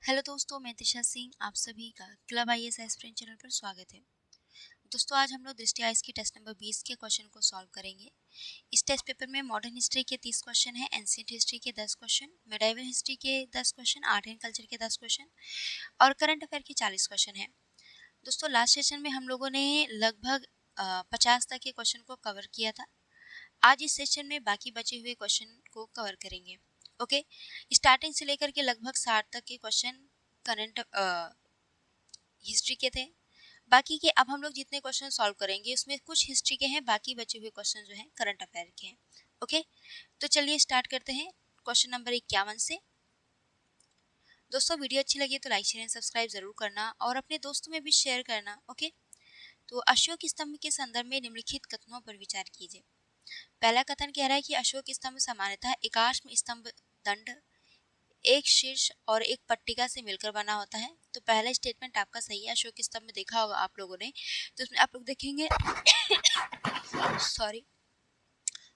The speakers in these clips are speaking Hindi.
हेलो दोस्तों, मैं दिशा सिंह। आप सभी का क्लब आईएएस एस्पिरेंट चैनल पर स्वागत है। दोस्तों, आज हम लोग दृष्टि आईएएस की टेस्ट नंबर 20 के क्वेश्चन को सॉल्व करेंगे। इस टेस्ट पेपर में मॉडर्न हिस्ट्री के 30 क्वेश्चन हैं, एंशिएंट हिस्ट्री के 10 क्वेश्चन, मिडाइवल हिस्ट्री के 10 क्वेश्चन, आर्ट एंड कल्चर के 10 क्वेश्चन और करंट अफेयर के 40 क्वेश्चन हैं। दोस्तों, लास्ट सेशन में हम लोगों ने लगभग 50 तक के क्वेश्चन को कवर किया था। आज इस सेशन में बाकी बचे हुए क्वेश्चन को कवर करेंगे। ओके, स्टार्टिंग से लेकर के लगभग 60 तक के क्वेश्चन करंट हिस्ट्री के थे। बाकी के अब हम लोग जितने क्वेश्चन सॉल्व करेंगे उसमें कुछ हिस्ट्री के हैं, बाकी बचे हुए क्वेश्चन जो हैं करंट अफेयर के हैं। ओके, तो चलिए स्टार्ट करते हैं क्वेश्चन नंबर 51 से। दोस्तों, वीडियो अच्छी लगी तो लाइक शेयर एंड सब्सक्राइब जरूर करना और अपने दोस्तों में भी शेयर करना। ओके, तो अशोक स्तंभ के संदर्भ में निम्नलिखित कथनों पर विचार कीजिए। पहला कथन कह रहा है कि अशोक स्तंभ सामान्यतः एकाश्म स्तंभ दंड, एक शीर्ष और एक पट्टिका से मिलकर बना होता है। तो पहला स्टेटमेंट आपका सही है। अशोक स्तंभ देखा होगा आप लोगों ने, तो उसमें आप लोग देखेंगे सॉरी,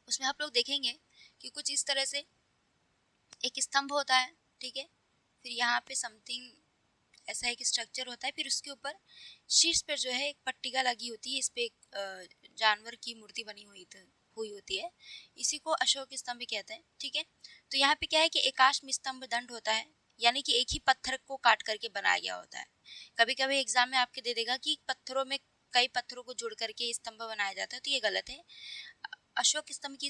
उसमें आप लोग देखेंगे कि कुछ इस तरह से एक स्तंभ होता है, ठीक है। फिर यहाँ पे समथिंग ऐसा एक स्ट्रक्चर होता है, फिर उसके ऊपर शीर्ष पर जो है एक पट्टिका लगी होती है, इस पे एक जानवर की मूर्ति बनी हुई होती है। इसी को अशोक स्तंभ कहते हैं, ठीक है। तो यहाँ पे क्या है कि एकाश्म स्तंभ दंड होता है, यानी कि एक ही पत्थर को काट करके बनाया गया होता है। कभी कभी एग्जाम में आपके दे देगा कि पत्थरों में कई पत्थरों को जोड़ करके स्तंभ बनाया जाता है, तो ये गलत है। अशोक स्तंभ की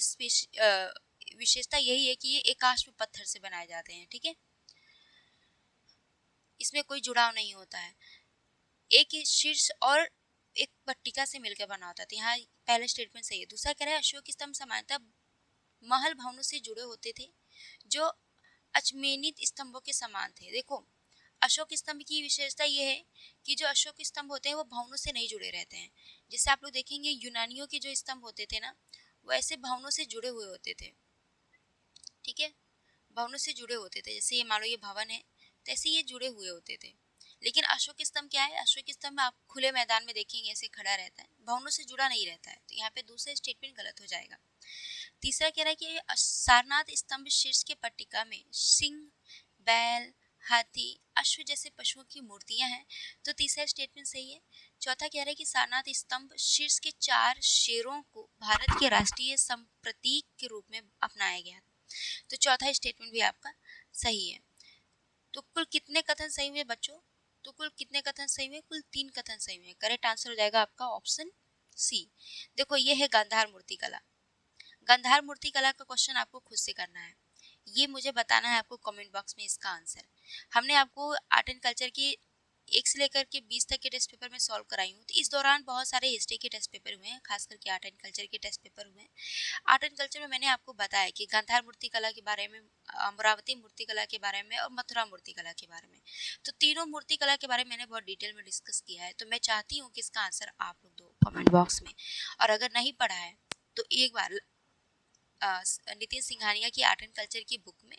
विशेषता यही है कि ये एकाश्म पत्थर से बनाए जाते हैं, ठीक है। इसमें कोई जुड़ाव नहीं होता है, एक शीर्ष और एक पट्टिका से मिलकर बना होता है। तो यहाँ पहला स्टेटमेंट सही है। दूसरा कह रहा है अशोक स्तंभ सामान्यतः महल भवनों से जुड़े होते थे जो अचमेनित स्तंभों के समान थे। देखो, अशोक स्तंभ की विशेषता यह है कि जो अशोक स्तंभ होते हैं वो भवनों से नहीं जुड़े रहते हैं। जैसे आप लोग देखेंगे यूनानियों के जो स्तंभ होते थे ना, वो ऐसे भवनों से जुड़े हुए होते थे, ठीक है। भवनों से जुड़े होते थे, जैसे ये मान लो ये भवन है, तो ऐसे ये जुड़े हुए होते थे। लेकिन अशोक स्तंभ क्या है, अशोक स्तंभ आप खुले मैदान में देखेंगे ऐसे खड़ा रहता है, भवनों से जुड़ा नहीं रहता है। तो यहाँ पे दूसरा स्टेटमेंट गलत हो जाएगा। तीसरा कह रहा है कि सारनाथ स्तंभ शीर्ष के पट्टिका में सिंह, बैल, हाथी, अश्व जैसे पशुओं की मूर्तियां हैं। तो तीसरा स्टेटमेंट सही है। चौथा कह रहा है कि सारनाथ स्तंभ शीर्ष के 4 शेरों को भारत के राष्ट्रीय प्रतीक के रूप में अपनाया गया। तो चौथा स्टेटमेंट भी आपका सही है। तो कुल कितने कथन सही हुए बच्चों? तो कुल कितने कथन सही हुए? कुल 3 कथन सही हुए। करेक्ट आंसर हो जाएगा आपका ऑप्शन सी। देखो, ये है गांधार मूर्ति कला। गांधार मूर्ति कला का क्वेश्चन आपको खुद से करना है, ये मुझे बताना है आपको कमेंट बॉक्स में इसका आंसर। हमने आपको आर्ट एंड कल्चर की 1 से लेकर के 20 तक के टेस्ट पेपर में सॉल्व कराई हूँ। तो इस दौरान बहुत सारे हिस्ट्री के टेस्ट पेपर हुए हैं, खास करके आर्ट एंड कल्चर के टेस्ट पेपर हुए हैं। आर्ट एंड कल्चर में मैंने आपको बताया कि गांधार मूर्ति कला के बारे में, अमरावती मूर्ति कला के बारे में और मथुरा मूर्ति कला के बारे में। तो तीनों मूर्ति कला के बारे में मैंने बहुत डिटेल में डिस्कस किया है। तो मैं चाहती हूँ कि इसका आंसर आप लोग दो कमेंट बॉक्स में। और अगर नहीं पढ़ा है तो एक बार नितिन सिंघानिया की आर्ट एंड कल्चर की बुक में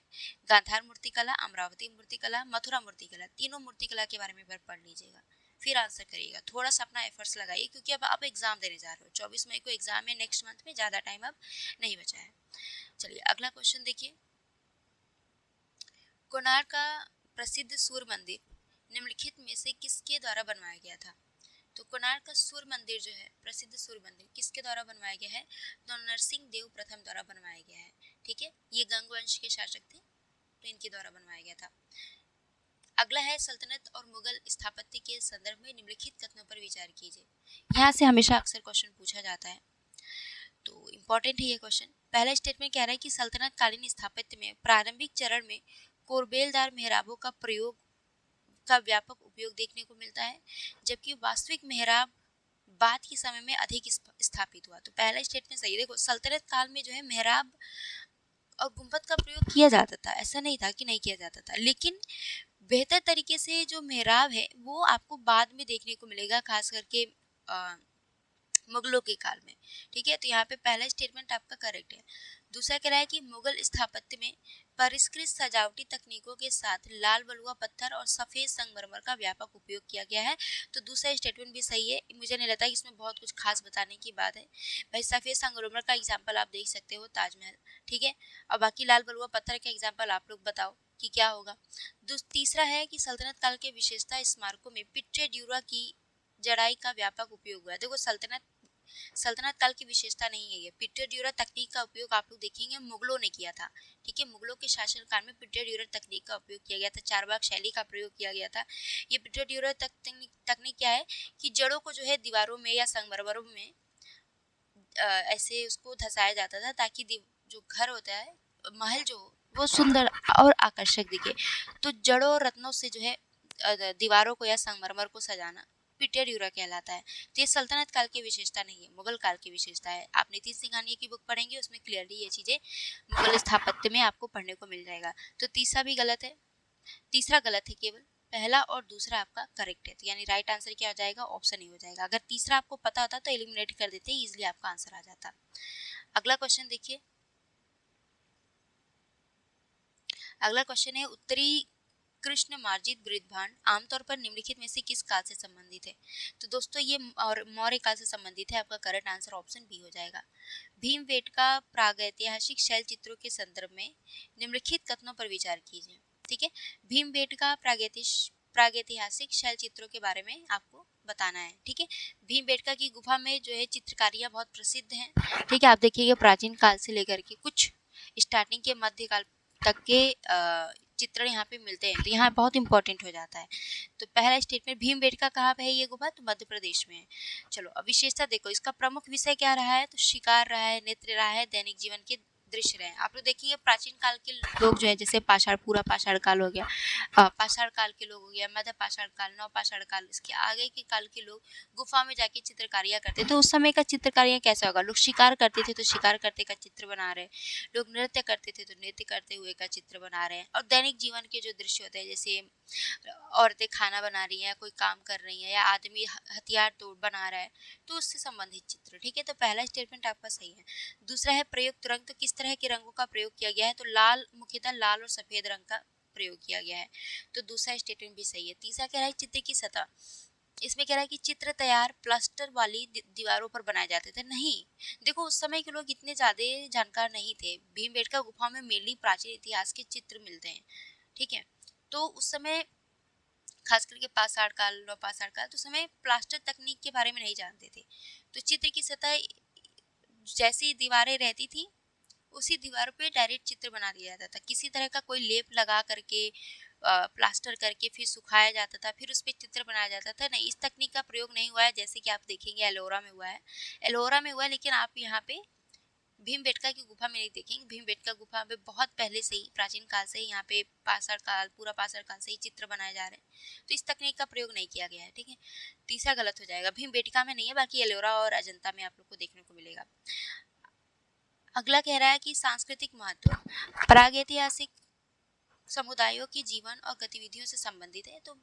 गांधार मूर्ति कला, अमरावती मूर्ति कला, मथुरा मूर्ति कला, तीनों मूर्ति कला के बारे में एक बार पढ़ लीजिएगा, फिर आंसर करिएगा। थोड़ा सा अपना एफर्ट्स लगाइए, क्योंकि अब आप एग्जाम देने जा रहे हो। 24 मई को एग्जाम है, नेक्स्ट मंथ में, ज़्यादा टाइम अब नहीं बचा है। चलिए अगला क्वेश्चन देखिए। कोणार्क का प्रसिद्ध सूर्य मंदिर निम्नलिखित में से किसके द्वारा बनवाया गया था? तो कोणार्क का सूर्य मंदिर जो है, प्रसिद्ध सूर्य मंदिर, किसके द्वारा बनवाया गया है? तो नरसिंह देव प्रथम द्वारा बनवाया गया है, ठीक है। ये गंग वंश के शासक थे, तो इनके द्वारा बनवाया गया था। अगला है सल्तनत और मुगल स्थापत्य के संदर्भ में निम्नलिखित कथनों पर विचार कीजिए। यहाँ से हमेशा अक्सर क्वेश्चन पूछा जाता है, तो इम्पोर्टेंट है ये क्वेश्चन। पहला स्टेटमेंट कह रहा है कि सल्तनत कालीन स्थापत्य में प्रारंभिक चरण में कोरबेलदार मेहराबों का व्यापक उपयोग देखने को मिलता है, जबकि वास्तविक मेहराब बाद के समय में अधिक स्थापित हुआ। तो पहला स्टेटमेंट सही है। देखो, सल्तनत काल में जो है मेहराब और गुंबद का प्रयोग किया जाता था, ऐसा नहीं था कि नहीं किया जाता था, लेकिन बेहतर तरीके से जो मेहराब है वो आपको बाद में देखने को मिलेगा, खास करके मुगलों के काल में, ठीक है। तो यहाँ पे पहला स्टेटमेंट आपका करेक्ट है। दूसरा कह रहा है कि मुगल स्थापत्य में परिष्कृत सजावटी तकनीकों के साथ लाल बलुआ पत्थर और सफेद संगमरमर का व्यापक उपयोग किया गया है। तो दूसरा स्टेटमेंट भी सही है। मुझे नहीं लगता कि इसमें बहुत कुछ खास बताने की बात है। भाई, सफेद संगमरमर का एग्जाम्पल आप देख सकते हो, ताजमहल, ठीक है। और बाकी लाल बलुआ पत्थर का एग्जाम्पल आप लोग बताओ कि क्या होगा। तीसरा है कि सल्तनत काल के विशेषता स्मारकों में पिट्टे ड्यूरा की जड़ाई का व्यापक उपयोग हुआ है। देखो सल्तनत काल की विशेषता नहीं है ये। पिट्टे ड्यूरा तकनीक का उपयोग आप लोग देखेंगे मुगलों ने किया था, ठीक है। मुगलों के शासन काल में पिट्टे ड्यूरा तकनीक का उपयोग किया गया था, चारबाग शैली का प्रयोग किया गया था। ये पिट्टे ड्यूरा तकनीक क्या है कि जड़ों को जो है दीवारों में या संगमरमरों में ऐसे उसको धसाया जाता था ताकि जो घर होता है, महल जो वो सुंदर और आकर्षक दिखे। तो जड़ों और रत्नों से जो है दीवारों को या संगमरमर को सजाना पिट्टे ड्यूरा कहलाता है। तो ये सल्तनत काल की विशेषता नहीं है, मुगल काल की विशेषता है। आप नीति सिंघानिया की बुक पढ़ेंगे, उसमें क्लियरली ये चीजें मुगल स्थापत्य में आपको पढ़ने को मिल जाएगा। तो तीसरा भी गलत है, तीसरा गलत है केवल, पहला और दूसरा आपका करेक्ट है। तो यानी राइट आंसर क्या हो जाएगा, ऑप्शन ही हो जाएगा। अगर तीसरा आपको पता होता तो एलिमिनेट कर देते, इजीली आपका आंसर आ जाता। अगला क्वेश्चन देखिए, अगला क्वेश्चन है उत्तरी कृष्ण मार्जित बृहद्भांड आमतौर पर निम्नलिखित में से किस काल से संबंधित है। तो दोस्तों ये और मौर्य काल से संबंधित है। आपका करेक्ट आंसर ऑप्शन बी हो जाएगा। भीमबेटका प्रागैतिहासिक शैल चित्रों के संदर्भ में निम्नलिखित कथनों पर विचार कीजिए, ठीक है। भीमबेटका प्रागैतिहासिक शैल चित्रों के बारे में आपको बताना है, ठीक है। भीमबेटका की गुफा में जो है चित्रकारियां बहुत प्रसिद्ध हैं, ठीक है। आप देखिएगा प्राचीन काल से लेकर के कुछ स्टार्टिंग के मध्यकाल तक के चित्रण यहाँ पे मिलते हैं, तो यहाँ बहुत इंपॉर्टेंट हो जाता है। तो पहला स्टेटमेंट, भीमबेटका कहाँ पे है ये गुफा, तो मध्य प्रदेश में है। चलो अब विशेषता देखो, इसका प्रमुख विषय क्या रहा है, तो शिकार रहा है, नृत्य रहा है, दैनिक जीवन के दृश्य रहे। आप लोग देखिए प्राचीन काल के लोग जो है, जैसे पाषाण, पूरा पाषाण काल हो गया, पाषाण काल के लोग हो गया, मध्य पाषाण काल, नव पाषाण काल, इसके आगे के काल के लोग गुफा में जाके चित्रकारियां करते। तो उस समय का चित्रकारियां कैसा होगा, लोग शिकार करते थे तो शिकार करते का चित्र बना रहे, लोग नृत्य करते थे तो नृत्य करते हुए का चित्र बना रहे हैं, और दैनिक जीवन के जो दृश्य होते हैं, जैसे औरतें खाना बना रही हैं, कोई काम कर रही हैं, या आदमी हथियार तोड़ बना रहा है, तो उससे संबंधित चित्र, ठीक है। तो पहला स्टेटमेंट आपका सही है। दूसरा है प्रयुक्त रंग, तो किस तरह के रंगों का प्रयोग किया गया है, तो लाल, मुख्यतः लाल और सफेद रंग का प्रयोग किया गया है, तो दूसरा स्टेटमेंट भी सही है। तीसरा कह रहा है चित्र की सतह, इसमें कह रहा है कि चित्र तैयार प्लास्टर वाली दीवारों पर बनाए जाते थे। नहीं, देखो उस समय के लोग इतने ज्यादा जानकार नहीं थे। भीमबेटका गुफा में मेनली प्राचीन इतिहास के चित्र मिलते हैं, ठीक है। तो उस समय खास करके पाषाण काल, नव पाषाण काल, तो समय प्लास्टर तकनीक के बारे में नहीं जानते थे। तो चित्र की सतह जैसी दीवारें रहती थी, उसी दीवारों पे डायरेक्ट चित्र बना दिया जाता था। किसी तरह का कोई लेप लगा करके प्लास्टर करके फिर सुखाया जाता था, फिर उस पर चित्र बनाया जाता था, नहीं, इस तकनीक का प्रयोग नहीं हुआ है। जैसे कि आप देखेंगे एलोरा में हुआ है, एलोरा में हुआ है, लेकिन आप यहाँ पे भीमबेटका की गुफा में नहीं देखेंगे। भीमबेटका गुफा में बहुत पहले से ही, प्राचीन काल से ही यहाँ पे पाषाण काल, पूरा पाषाण काल से ही चित्र बनाए जा रहे हैं, तो इस तकनीक का प्रयोग नहीं किया गया है, ठीक है। तीसरा गलत हो जाएगा, भीमबेटका में नहीं है, बाकी एलोरा और अजंता में आप लोग को देखने को मिलेगा। अगला कह रहा है कि सांस्कृतिक महत्व प्रागैतिहासिक समुदायों के जीवन और गतिविधियों से संबंधित है, तो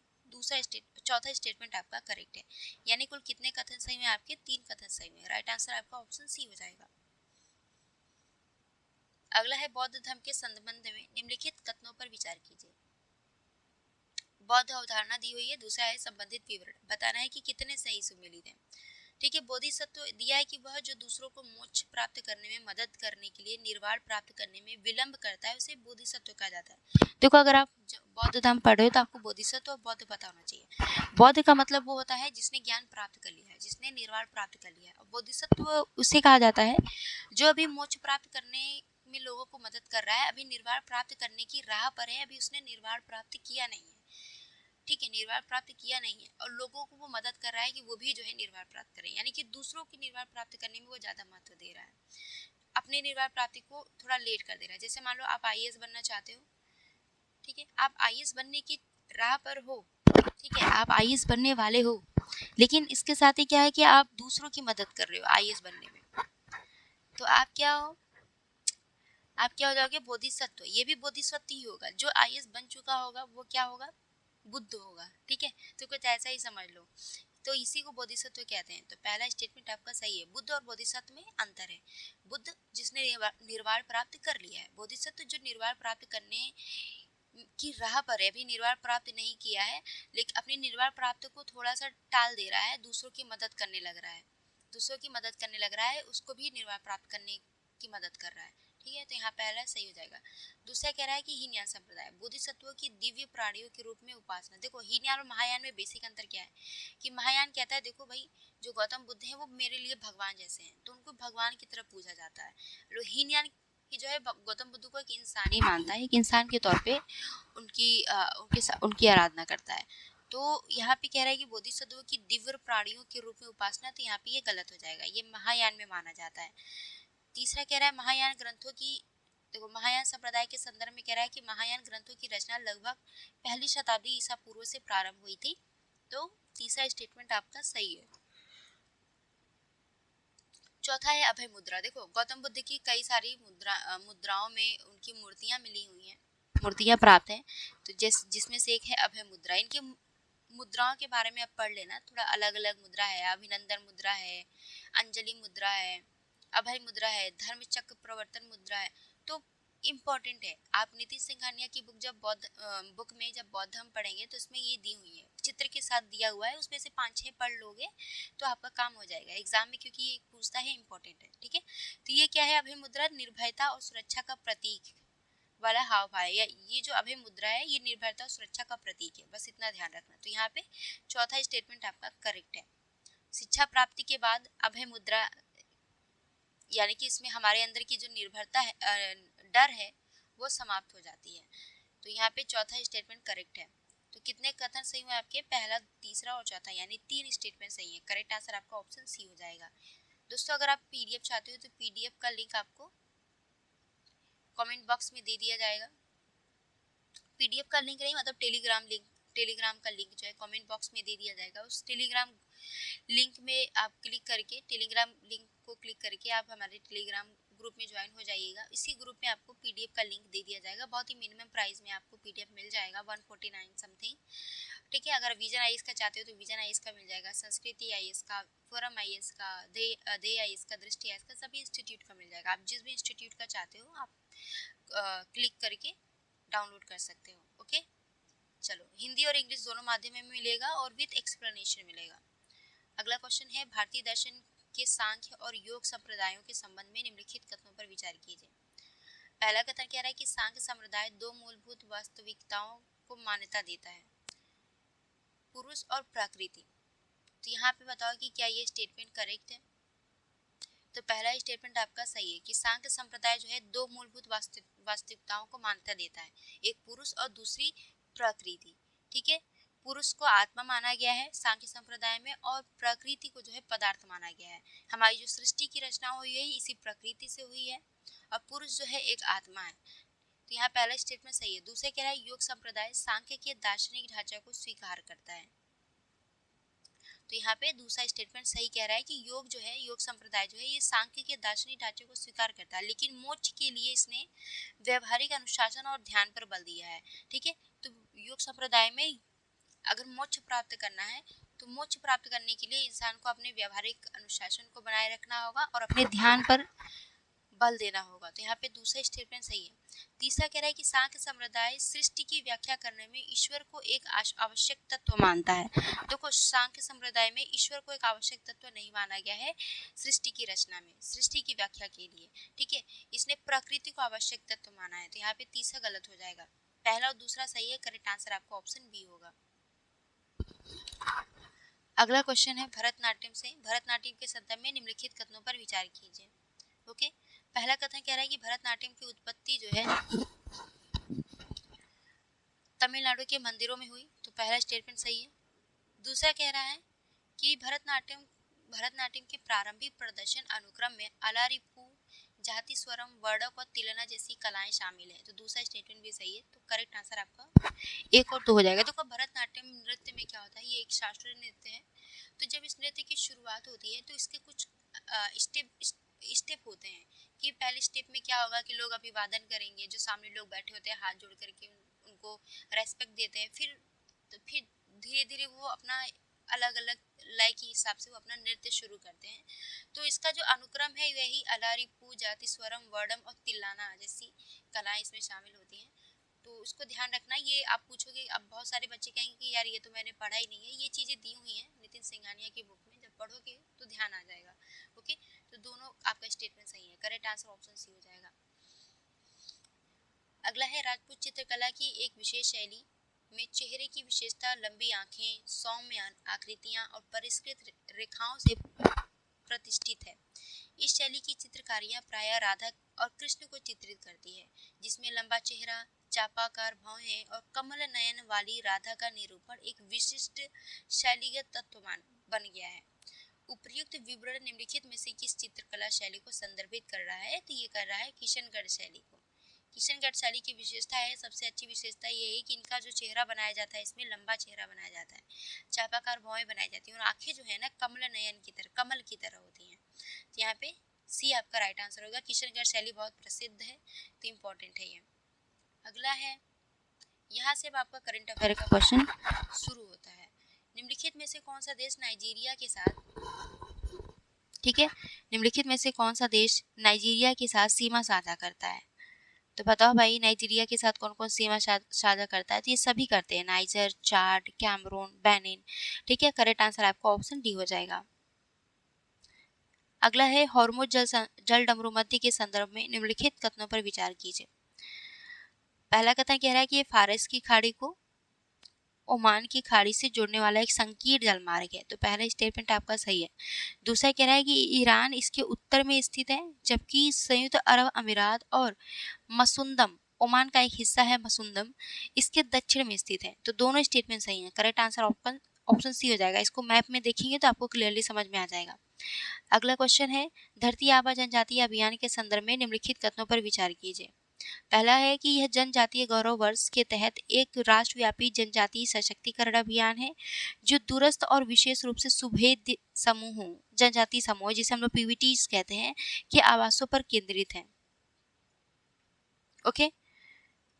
चौथा स्टेटमेंट आपका करेक्ट है। यानी कुल कितने कथन सही में, आपके 3 कथन सही में। राइट आंसर आपका ऑप्शन सी हो जाएगा। अगला है बौद्ध धर्म के संबंध में निम्नलिखित कथनों पर विचार कीजिए। बौद्ध अवधारणा दी हुई है। दूसरा है संबंधित विवरण, बताना है कि कितने सही सुमेलित हैं, ठीक है। बोधिसत्व दिया है कि वह जो दूसरों को मोक्ष प्राप्त करने में मदद करने के लिए निर्वाण प्राप्त करने में विलंब करता है, उसे बोधिसत्व कहा जाता है। देखो अगर आप बौद्ध धर्म पढ़ रहे हो तो आपको बोधिसत्व और बौद्ध पता होना चाहिए। बौद्ध का मतलब वो होता है जिसने ज्ञान प्राप्त कर लिया है, जिसने निर्वाण प्राप्त कर लिया है, और बोधिसत्व उसे कहा जाता है जो अभी मोक्ष प्राप्त करने में लोगों को मदद कर रहा है, अभी निर्वाण प्राप्त करने की राह पर है, अभी उसने निर्वाण प्राप्त किया नहीं है, ठीक है, निर्वाण प्राप्त किया नहीं है, और लोगों को वो मदद कर रहा है कि वो भी जो है निर्वाण प्राप्त करें, यानी कि दूसरों की निर्वाण प्राप्त करने में वो ज्यादा महत्व दे रहा है, अपने निर्वाण प्राप्ति को थोड़ा लेट कर दे रहा है। जैसे मान लो आप आईएएस बनना चाहते हो, ठीक है, आप आईएएस बनने की राह पर हो, ठीक है, आप आईएएस बनने वाले हो, लेकिन इसके साथ ही क्या है कि आप दूसरों की मदद कर रहे हो आईएएस बनने में, तो आप क्या हो जाओगे, बोधिसत्व। ये भी बोधिसत्व ही होगा। जो आईएएस बन चुका होगा वो क्या होगा, बुद्ध होगा, ठीक है। तो कुछ ऐसा ही समझ लो, तो इसी को बोधिसत्व कहते हैं। तो पहला स्टेटमेंट आपका सही है। बुद्ध और बोधिसत्व में अंतर है। बुद्ध जिसने निर्वाण प्राप्त कर लिया है, बोधिसत्व जो निर्वाण प्राप्त करने की राह पर है, अभी निर्वाण प्राप्त नहीं किया है, लेकिन अपनी निर्वाण प्राप्त को थोड़ा सा टाल दे रहा है, दूसरों की मदद करने लग रहा है, उसको भी निर्वाण प्राप्त करने की मदद कर रहा है, ठीक है, तो यहाँ पहला सही हो जाएगा। दूसरा कह रहा है कि हीनयान संप्रदाय बोधिसत्वों की दिव्य प्राणियों के रूप में उपासना। देखो हीनयान और महायान में बेसिक अंतर क्या है कि महायान कहता है देखो भाई जो गौतम बुद्ध है वो मेरे लिए भगवान जैसे हैं, तो उनको भगवान की तरफ पूजा जाता है। और हीनयान की जो है गौतम बुद्ध को एक इंसानी मानता है, एक इंसान के तौर पे उनकी आराधना करता है। तो यहाँ पे कह रहा है कि बोधिसत्वों की दिव्य प्राणियों के रूप में उपासना, तो यहाँ पे ये गलत हो जाएगा, ये महायान में माना जाता है। तीसरा कह रहा है महायान ग्रंथों की, देखो महायान संप्रदाय के संदर्भ में कह रहा है कि महायान ग्रंथों की रचना लगभग पहली शताब्दी ईसा पूर्व से प्रारंभ हुई थी। तो तीसरा स्टेटमेंट आपका सही है। चौथा है अभय मुद्रा। देखो गौतम बुद्ध की कई सारी मुद्राओं में उनकी मूर्तियां मिली हुई हैं, मूर्तियां प्राप्त हैं, तो जिसमें से एक है अभय मुद्रा। इनकी मुद्राओं के बारे में आप पढ़ लेना, थोड़ा अलग अलग मुद्रा है, अभिनंदन मुद्रा है, अंजलि मुद्रा है, अभय मुद्रा है, धर्म चक्र प्रवर्तन मुद्रा है। तो इम्पोर्टेंट है, आप नितिन सिंघानिया की बुक में जब बौद्ध धर्म पढ़ेंगे तो इसमें ये दी हुई है, चित्र के साथ दिया हुआ है, उसमें से 5-6 पढ़ लोगे तो आपका काम हो जाएगा एग्जाम में, क्योंकि ये पूछता है, इंपॉर्टेंट है। ठीक है, तो ये क्या है, अभय मुद्रा निर्भयता और सुरक्षा का प्रतीक वाला हाव भाव है। ये जो अभय मुद्रा है ये निर्भयता और सुरक्षा का प्रतीक है, बस इतना ध्यान रखना। तो यहाँ पे चौथा स्टेटमेंट आपका करेक्ट है। शिक्षा प्राप्ति के बाद अभय मुद्रा, यानी कि इसमें हमारे अंदर की जो निर्भरता है, डर है, वो समाप्त हो जाती है। तो यहाँ पे चौथा स्टेटमेंट करेक्ट है। तो कितने कथन सही हुए आपके, पहला, तीसरा और चौथा, यानी 3 स्टेटमेंट सही है। करेक्ट आंसर आपका ऑप्शन सी हो जाएगा। दोस्तों अगर आप पीडीएफ चाहते हो तो पीडीएफ का लिंक आपको कमेंट बॉक्स में दे दिया जाएगा। पीडीएफ का लिंक नहीं, मतलब टेलीग्राम का लिंक जो है कमेंट बॉक्स में दे दिया जाएगा। उस टेलीग्राम लिंक में आप क्लिक करके, टेलीग्राम लिंक को क्लिक करके आप हमारे टेलीग्राम ग्रुप में ज्वाइन हो जाइएगा। इसी ग्रुप में आपको पीडीएफ का लिंक दे दिया जाएगा, बहुत ही मिनिमम प्राइस में आपको पीडीएफ मिल जाएगा, 149 समथिंग। ठीक है, अगर विजन आईएएस का चाहते हो तो विजन आईएएस का मिल जाएगा, संस्कृति आईएएस का, फोरम आईएएस का, दे आईएएस का, दृष्टि आईएएस का, सभी इंस्टीट्यूट का मिल जाएगा। आप जिस भी इंस्टीट्यूट का चाहते हो आप क्लिक करके डाउनलोड कर सकते हो। ओके, चलो हिंदी और इंग्लिश दोनों माध्यम में मिलेगा और विद एक्सप्लेनेशन मिलेगा। अगला क्वेश्चन है भारतीय दर्शन के सांख्य और योग संप्रदायों के संबंध में निम्नलिखित कथनों पर विचार कीजिए। पहला कथन कह रहा है कि सांख्य संप्रदाय 2 मूलभूत वास्तविकताओं को मान्यता देता है, पुरुष और प्रकृति। तो यहाँ पे बताओ कि क्या ये स्टेटमेंट करेक्ट है। तो पहला स्टेटमेंट आपका सही है कि सांख्य संप्रदाय जो है 2 मूलभूत वास्तविकताओं को मान्यता देता है, एक पुरुष और दूसरी प्रकृति। ठीक है, पुरुष को आत्मा माना गया है सांख्य संप्रदाय में, और प्रकृति को जो है पदार्थ माना गया है। हमारी जो सृष्टि की रचना हुई है इसी प्रकृति से हुई है, और पुरुष जो है एक आत्मा है। तो यहाँ पहला स्टेटमेंट सही है। दूसरा कह रहा है योग संप्रदाय सांख्य के दार्शनिक ढांचा को स्वीकार करता है। तो यहाँ पे दूसरा स्टेटमेंट सही कह रहा है कि योग जो है, योग संप्रदाय जो है ये सांख्य के दार्शनिक ढांचे को स्वीकार करता है, लेकिन मोक्ष के लिए इसने व्यवहारिक अनुशासन और ध्यान पर बल दिया है। ठीक है, तो योग संप्रदाय में अगर मोक्ष प्राप्त करना है तो मोक्ष प्राप्त करने के लिए इंसान को अपने व्यवहारिक अनुशासन को बनाए रखना होगा और अपने ध्यान पर बल देना होगा। तो यहाँ पे दूसरा स्टेटमेंट सही है। तीसरा कह रहा है कि सांख्य संप्रदाय सृष्टि की व्याख्या करने में ईश्वर को एक आवश्यक तत्व मानता है। देखो सांख्य संप्रदाय में ईश्वर को एक आवश्यक तत्व नहीं माना गया है सृष्टि की रचना में, सृष्टि की व्याख्या के लिए। ठीक है, इसने प्रकृति को आवश्यक तत्व माना है। तो यहाँ पे तीसरा गलत हो जाएगा, पहला और दूसरा सही है। करेक्ट आंसर आपका ऑप्शन बी होगा। अगला क्वेश्चन है भरतनाट्यम से। भरतनाट्यम के संदर्भ में निम्नलिखित कथनों पर विचार कीजिए। ओके, पहला कथन कह रहा है कि भरतनाट्यम की उत्पत्ति जो है तमिलनाडु के मंदिरों में हुई। तो पहला स्टेटमेंट सही है। दूसरा कह रहा है कि भरतनाट्यम के प्रारंभिक प्रदर्शन अनुक्रम में अलारिपू, जाति स्वरम, वर्णक और तिलना जैसी कलाएं शामिल हैं। तो दूसरा स्टेटमेंट भी सही है। तो करेक्ट आंसर आपका 1 और 2 हो जाएगा। देखो भरतनाट्यम नृत्य में क्या होता है, ये एक शास्त्रीय नृत्य है। तो जब इस नृत्य की शुरुआत होती है तो इसके कुछ स्टेप होते हैं कि पहले स्टेप में क्या होगा कि लोग अभिवादन करेंगे, जो सामने लोग बैठे होते हैं हाथ जोड़ करके उनको रेस्पेक्ट देते हैं। फिर धीरे धीरे वो अपना अलग अलग लय के हिसाब से वो अपना नृत्य शुरू करते हैं। तो इसका जो अनुक्रम है वही अलारिपू, जाति स्वरम, वर्णम और तिल्लाना जैसी कलाएं इसमें शामिल होती हैं। तो इसको ध्यान रखना। ये आप पूछोगे, अब बहुत सारे बच्चे कहेंगे कि यार ये तो मैंने पढ़ा ही नहीं है। ये चीज़ें दी हुई हैं नितिन सिंघानिया की बुक में, जब पढ़ोगे तो ध्यान आ जाएगा। ओके, तो दोनों आपका स्टेटमेंट सही है। करेक्ट आंसर ऑप्शन सी हो जाएगा। अगला है राजपूत चित्रकला की एक विशेष शैली में चेहरे की विशेषता लंबी आंखें, सौम्य आकृतियां और परिष्कृत रेखाओं से प्रतिष्ठित है। इस शैली की चित्रकारियां प्रायः राधा और कृष्ण को चित्रित करती है, जिसमें लंबा चेहरा, चापाकार भौहें और कमल नयन वाली राधा का निरूपण एक विशिष्ट शैलीगत तत्वमान बन गया है। उपर्युक्त विवरण निम्नलिखित में से किस चित्रकला शैली को संदर्भित कर रहा है? तो ये कर रहा है किशनगढ़ शैली को। किशनगढ़ शैली की विशेषता है, सबसे अच्छी विशेषता ये है कि इनका जो चेहरा बनाया जाता है, इसमें लंबा चेहरा बनाया जाता है, चापाकार भौहें बनाई जाती हैं और आंखें जो है ना कमल नयन की तरह, कमल की तरह होती हैं। तो यहाँ पे सी आपका राइट आंसर होगा। किशनगढ़ शैली बहुत प्रसिद्ध है, तो इम्पोर्टेंट है ये। अगला है, यहाँ से अब आपका करंट अफेयर का क्वेश्चन शुरू होता है। निम्नलिखित में से कौन सा देश नाइजीरिया के साथ, ठीक है, निम्नलिखित में से कौन सा देश नाइजीरिया के साथ सीमा साझा करता है? तो बताओ भाई, नाइजीरिया के साथ कौन कौन सीमा साझा करता है? तो ये सभी करते हैं, नाइजर, चाड, कैमरून, बेनिन। ठीक है, करेक्ट आंसर आपका ऑप्शन डी हो जाएगा। अगला है, हॉर्मुज जल डमरूमध्य के संदर्भ में निम्नलिखित कथनों पर विचार कीजिए। पहला कथन कह रहा है कि ये फारस की खाड़ी को ओमान की खाड़ी से जोड़ने वाला एक संकीर्ण जलमार्ग है, तो पहला स्टेटमेंट आपका सही है। दूसरा कह रहा है कि ईरान इसके उत्तर में स्थित है, जबकि संयुक्त अरब अमीरात और मसुंदम, ओमान का एक हिस्सा है मसुंदम, इसके दक्षिण में स्थित है। तो दोनों स्टेटमेंट सही हैं। करेक्ट आंसर ऑप्शन सी हो जाएगा। इसको मैप में देखेंगे तो आपको क्लियरली समझ में आ जाएगा। अगला क्वेश्चन है, धरती आबा जनजातीय अभियान के संदर्भ में निम्नलिखित कथनों पर विचार कीजिए। पहला है कि यह जनजातीय गौरव वर्ष के तहत एक राष्ट्रव्यापी जनजातीय सशक्तिकरण अभियान है, जो दूरस्थ और विशेष रूप से सुभेद्य समूहों, जनजातीय समूह जिसे हम लोग पीवीटीज कहते हैं, के आवासों पर केंद्रित है। ओके,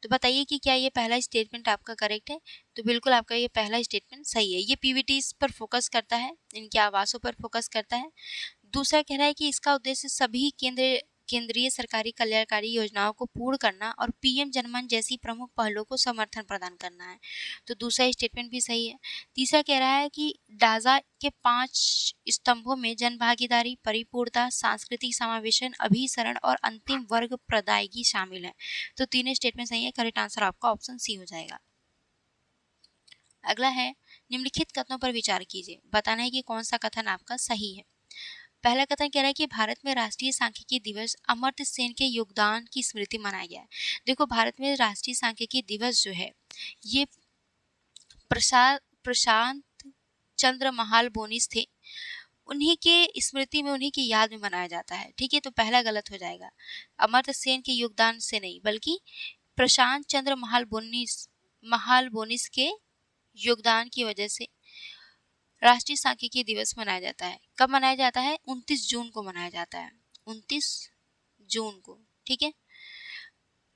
तो बताइए कि क्या ये पहला स्टेटमेंट आपका करेक्ट है? तो बिल्कुल आपका ये पहला स्टेटमेंट सही है। ये पीवीटीज पर फोकस करता है, इनके आवासों पर फोकस करता है। दूसरा कह रहा है कि इसका उद्देश्य सभी केंद्रीय सरकारी कल्याणकारी योजनाओं को पूर्ण करना और पीएम जनमन जैसी प्रमुख पहलों को समर्थन प्रदान करना है। तो दूसरा स्टेटमेंट भी सही है। तीसरा कह रहा है कि डाजा के 5 स्तंभों में जनभागीदारी, परिपूर्णता, सांस्कृतिक समावेशन, अभिसरण और अंतिम वर्ग प्रदायगी शामिल है। तो तीनों स्टेटमेंट सही है। करेक्ट आंसर आपका ऑप्शन सी हो जाएगा। अगला है, निम्नलिखित कथनों पर विचार कीजिए, बताना है कि कौन सा कथन आपका सही है। पहला कथन कह रहा है कि भारत में राष्ट्रीय सांख्यिकी दिवस अमर्त्य सेन के योगदान की स्मृति मनाया गया है। देखो, भारत में राष्ट्रीय सांख्यिकी दिवस जो है ये प्रशांत चंद्र महालबोनिस थे, उन्हीं के स्मृति में, उन्हीं की याद में मनाया जाता है। ठीक है, तो पहला गलत हो जाएगा। अमर्त्य सेन के योगदान से नहीं, बल्कि प्रशांत चंद्र महालबोनिस के योगदान की वजह से राष्ट्रीय सांख्यिकी दिवस मनाया जाता है। कब मनाया जाता है? 29 जून को मनाया जाता है, 29 जून को। ठीक है,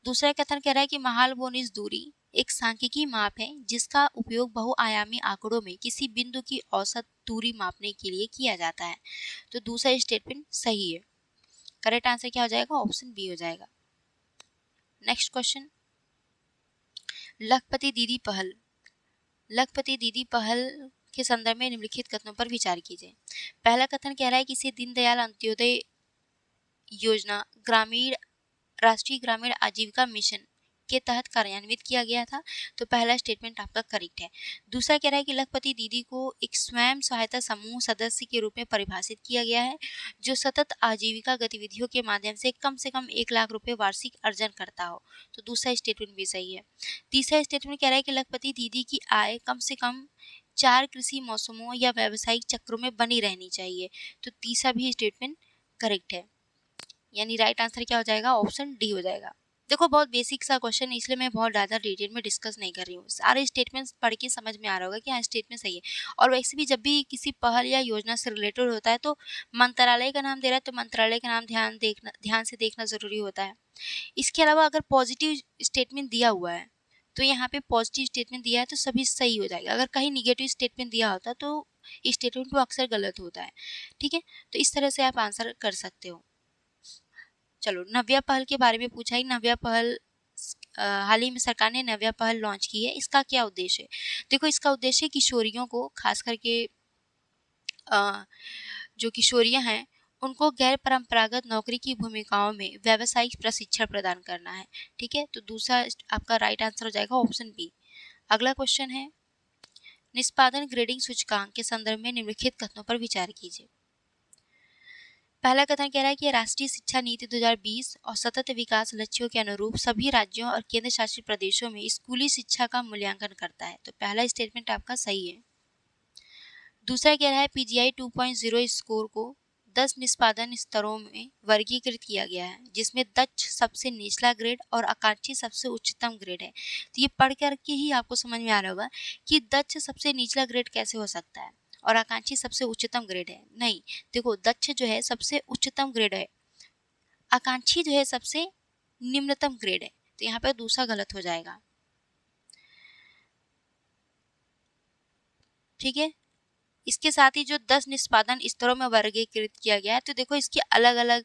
दूसरा कथन कह रहा है कि महालबोनिस दूरी एक सांख्यिकी माप है जिसका उपयोग बहुआयामी आंकड़ों में किसी बिंदु की औसत दूरी मापने के लिए किया जाता है। तो दूसरा स्टेटमेंट सही है। करेक्ट आंसर क्या हो जाएगा? ऑप्शन बी हो जाएगा। नेक्स्ट क्वेश्चन, लखपति दीदी पहल के संदर्भ में निम्नलिखित कथनों पर विचार कीजिए। पहला कथन कह रहा है कि इसे दीनदयाल अंत्योदय योजना राष्ट्रीय ग्रामीण आजीविका मिशन के तहत कार्यान्वित किया गया था। तो पहला स्टेटमेंट आपका करेक्ट है। दूसरा कह रहा है कि लखपति दीदी को एक स्वयं सहायता समूह सदस्य के रूप में परिभाषित किया गया है, जो सतत आजीविका गतिविधियों के माध्यम से कम 1 लाख रुपए वार्षिक अर्जन करता हो। तो दूसरा स्टेटमेंट भी सही है। तीसरा स्टेटमेंट कह रहा है कि लखपति दीदी की आय कम से कम 4 कृषि मौसमों या व्यावसायिक चक्रों में बनी रहनी चाहिए। तो तीसरा भी स्टेटमेंट करेक्ट है, यानी राइट आंसर क्या हो जाएगा? ऑप्शन डी हो जाएगा। देखो, बहुत बेसिक सा क्वेश्चन है, इसलिए मैं बहुत ज़्यादा डिटेल में डिस्कस नहीं कर रही हूँ। सारे स्टेटमेंट्स पढ़ के समझ में आ रहा होगा कि हाँ, स्टेटमेंट सही है। और वैसे भी जब भी किसी पहल या योजना से रिलेटेड होता है तो मंत्रालय का नाम दे रहा है, तो मंत्रालय का नाम ध्यान से देखना ज़रूरी होता है। इसके अलावा अगर पॉजिटिव स्टेटमेंट दिया हुआ है तो यहाँ पे पॉजिटिव स्टेटमेंट दिया है तो सभी सही हो जाएगा। अगर कहीं निगेटिव स्टेटमेंट दिया होता है तो स्टेटमेंट वो अक्सर गलत होता है। ठीक है, तो इस तरह से आप आंसर कर सकते हो। चलो, नव्या पहल के बारे में पूछा ही। नव्या पहल हाल ही में सरकार ने नव्या पहल लॉन्च की है। इसका क्या उद्देश्य है? देखो, इसका उद्देश्य किशोरियों को, खास करके जो किशोरियां हैं, उनको गैर परंपरागत नौकरी की भूमिकाओं में व्यावसायिक प्रशिक्षण प्रदान करना है। ठीक है, तो दूसरा आपका राइट आंसर हो जाएगा ऑप्शन बी। अगला क्वेश्चन है, निष्पादन ग्रेडिंग सूचकांक के संदर्भ में निम्नलिखित कथनों पर विचार कीजिए। पहला कथन कह रहा है कि राष्ट्रीय शिक्षा नीति 2020 और सतत विकास लक्ष्यों के अनुरूप सभी राज्यों और केंद्र शासित प्रदेशों में स्कूली शिक्षा का मूल्यांकन करता है। तो पहला स्टेटमेंट आपका सही है। दूसरा कह रहा है पीजीआई 2.0 स्कोर को 10 निष्पादन स्तरों में वर्गीकृत किया गया है, जिसमें दक्ष सबसे निचला ग्रेड और आकांक्षी सबसे उच्चतम ग्रेड है। तो ये पढ़ करके ही आपको समझ में आ रहा होगा कि दक्ष सबसे निचला ग्रेड कैसे हो सकता है और आकांक्षी सबसे उच्चतम ग्रेड है। नहीं, देखो दक्ष जो है सबसे उच्चतम ग्रेड है, आकांक्षी जो है सबसे निम्नतम ग्रेड है। तो यहाँ पर दूसरा गलत हो जाएगा। ठीक है, इसके साथ ही जो 10 निष्पादन स्तरों में वर्गीकृत किया गया है, तो देखो इसके अलग अलग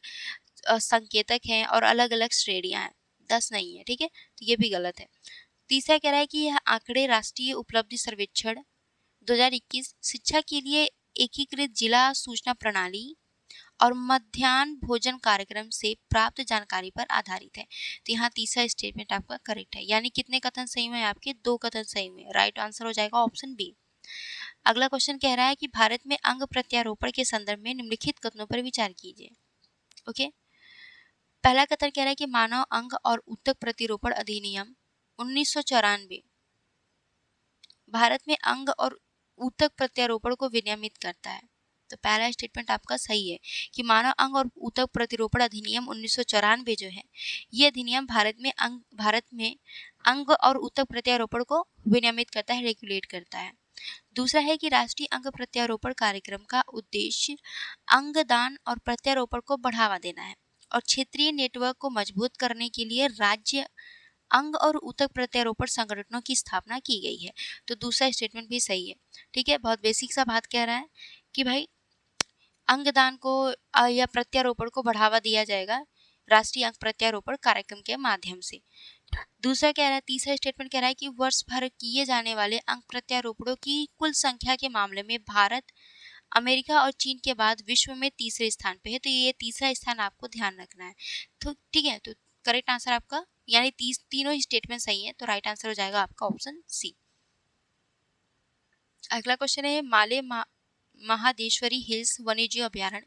संकेतक हैं और अलग अलग श्रेणियां हैं, 10 नहीं है। ठीक है, तो ये भी गलत है। तीसरा कह रहा है कि यह आंकड़े राष्ट्रीय उपलब्धि सर्वेक्षण 2021 शिक्षा के लिए एकीकृत जिला सूचना प्रणाली और मध्याह्न भोजन कार्यक्रम से प्राप्त जानकारी पर आधारित है। तो यहाँ तीसरा स्टेटमेंट आपका करेक्ट है, यानी कितने कथन सही हुए आपके? 2 कथन सही हुए। राइट आंसर हो जाएगा ऑप्शन बी। अगला क्वेश्चन कह रहा है कि भारत में अंग प्रत्यारोपण के संदर्भ में निम्नलिखित कथनों पर विचार कीजिए। ओके, पहला कथन कह रहा है कि मानव अंग और ऊतक प्रतिरोपण अधिनियम 1994 भारत में अंग और ऊतक प्रत्यारोपण को विनियमित करता है। तो पहला स्टेटमेंट आपका सही है कि मानव अंग और ऊतक प्रतिरोपण अधिनियम 1994 जो है, ये अधिनियम भारत में अंग और ऊतक प्रत्यारोपण को विनियमित करता है, रेगुलेट करता है। दूसरा है कि राष्ट्रीय अंग प्रत्यारोपण कार्यक्रम का उद्देश्य अंगदान और प्रत्यारोपण को बढ़ावा देना है और क्षेत्रीय नेटवर्क को मजबूत करने के लिए राज्य अंग और ऊतक प्रत्यारोपण संगठनों की स्थापना की गई है। तो दूसरा स्टेटमेंट भी सही है। ठीक है, बहुत बेसिक सा बात कह रहा है कि भाई अंगदान को या प्रत्यारोपण को बढ़ावा दिया जाएगा राष्ट्रीय अंग प्रत्यारोपण कार्यक्रम के माध्यम से। दूसरा कह रहा है, तीसरा स्टेटमेंट कह रहा है कि वर्ष भर किए जाने वाले अंग प्रत्यारोपणों की कुल संख्या के मामले में भारत अमेरिका और चीन के बाद विश्व में तीसरे स्थान पे है। तो ये तीसरा स्थान आपको ध्यान रखना है। तो ठीक है, तो करेक्ट आंसर आपका यानी तीनों ही स्टेटमेंट सही है, तो राइट आंसर हो जाएगा आपका ऑप्शन सी। अगला क्वेश्चन है, महादेश्वरी हिल्स वन्यजीव अभयारण्य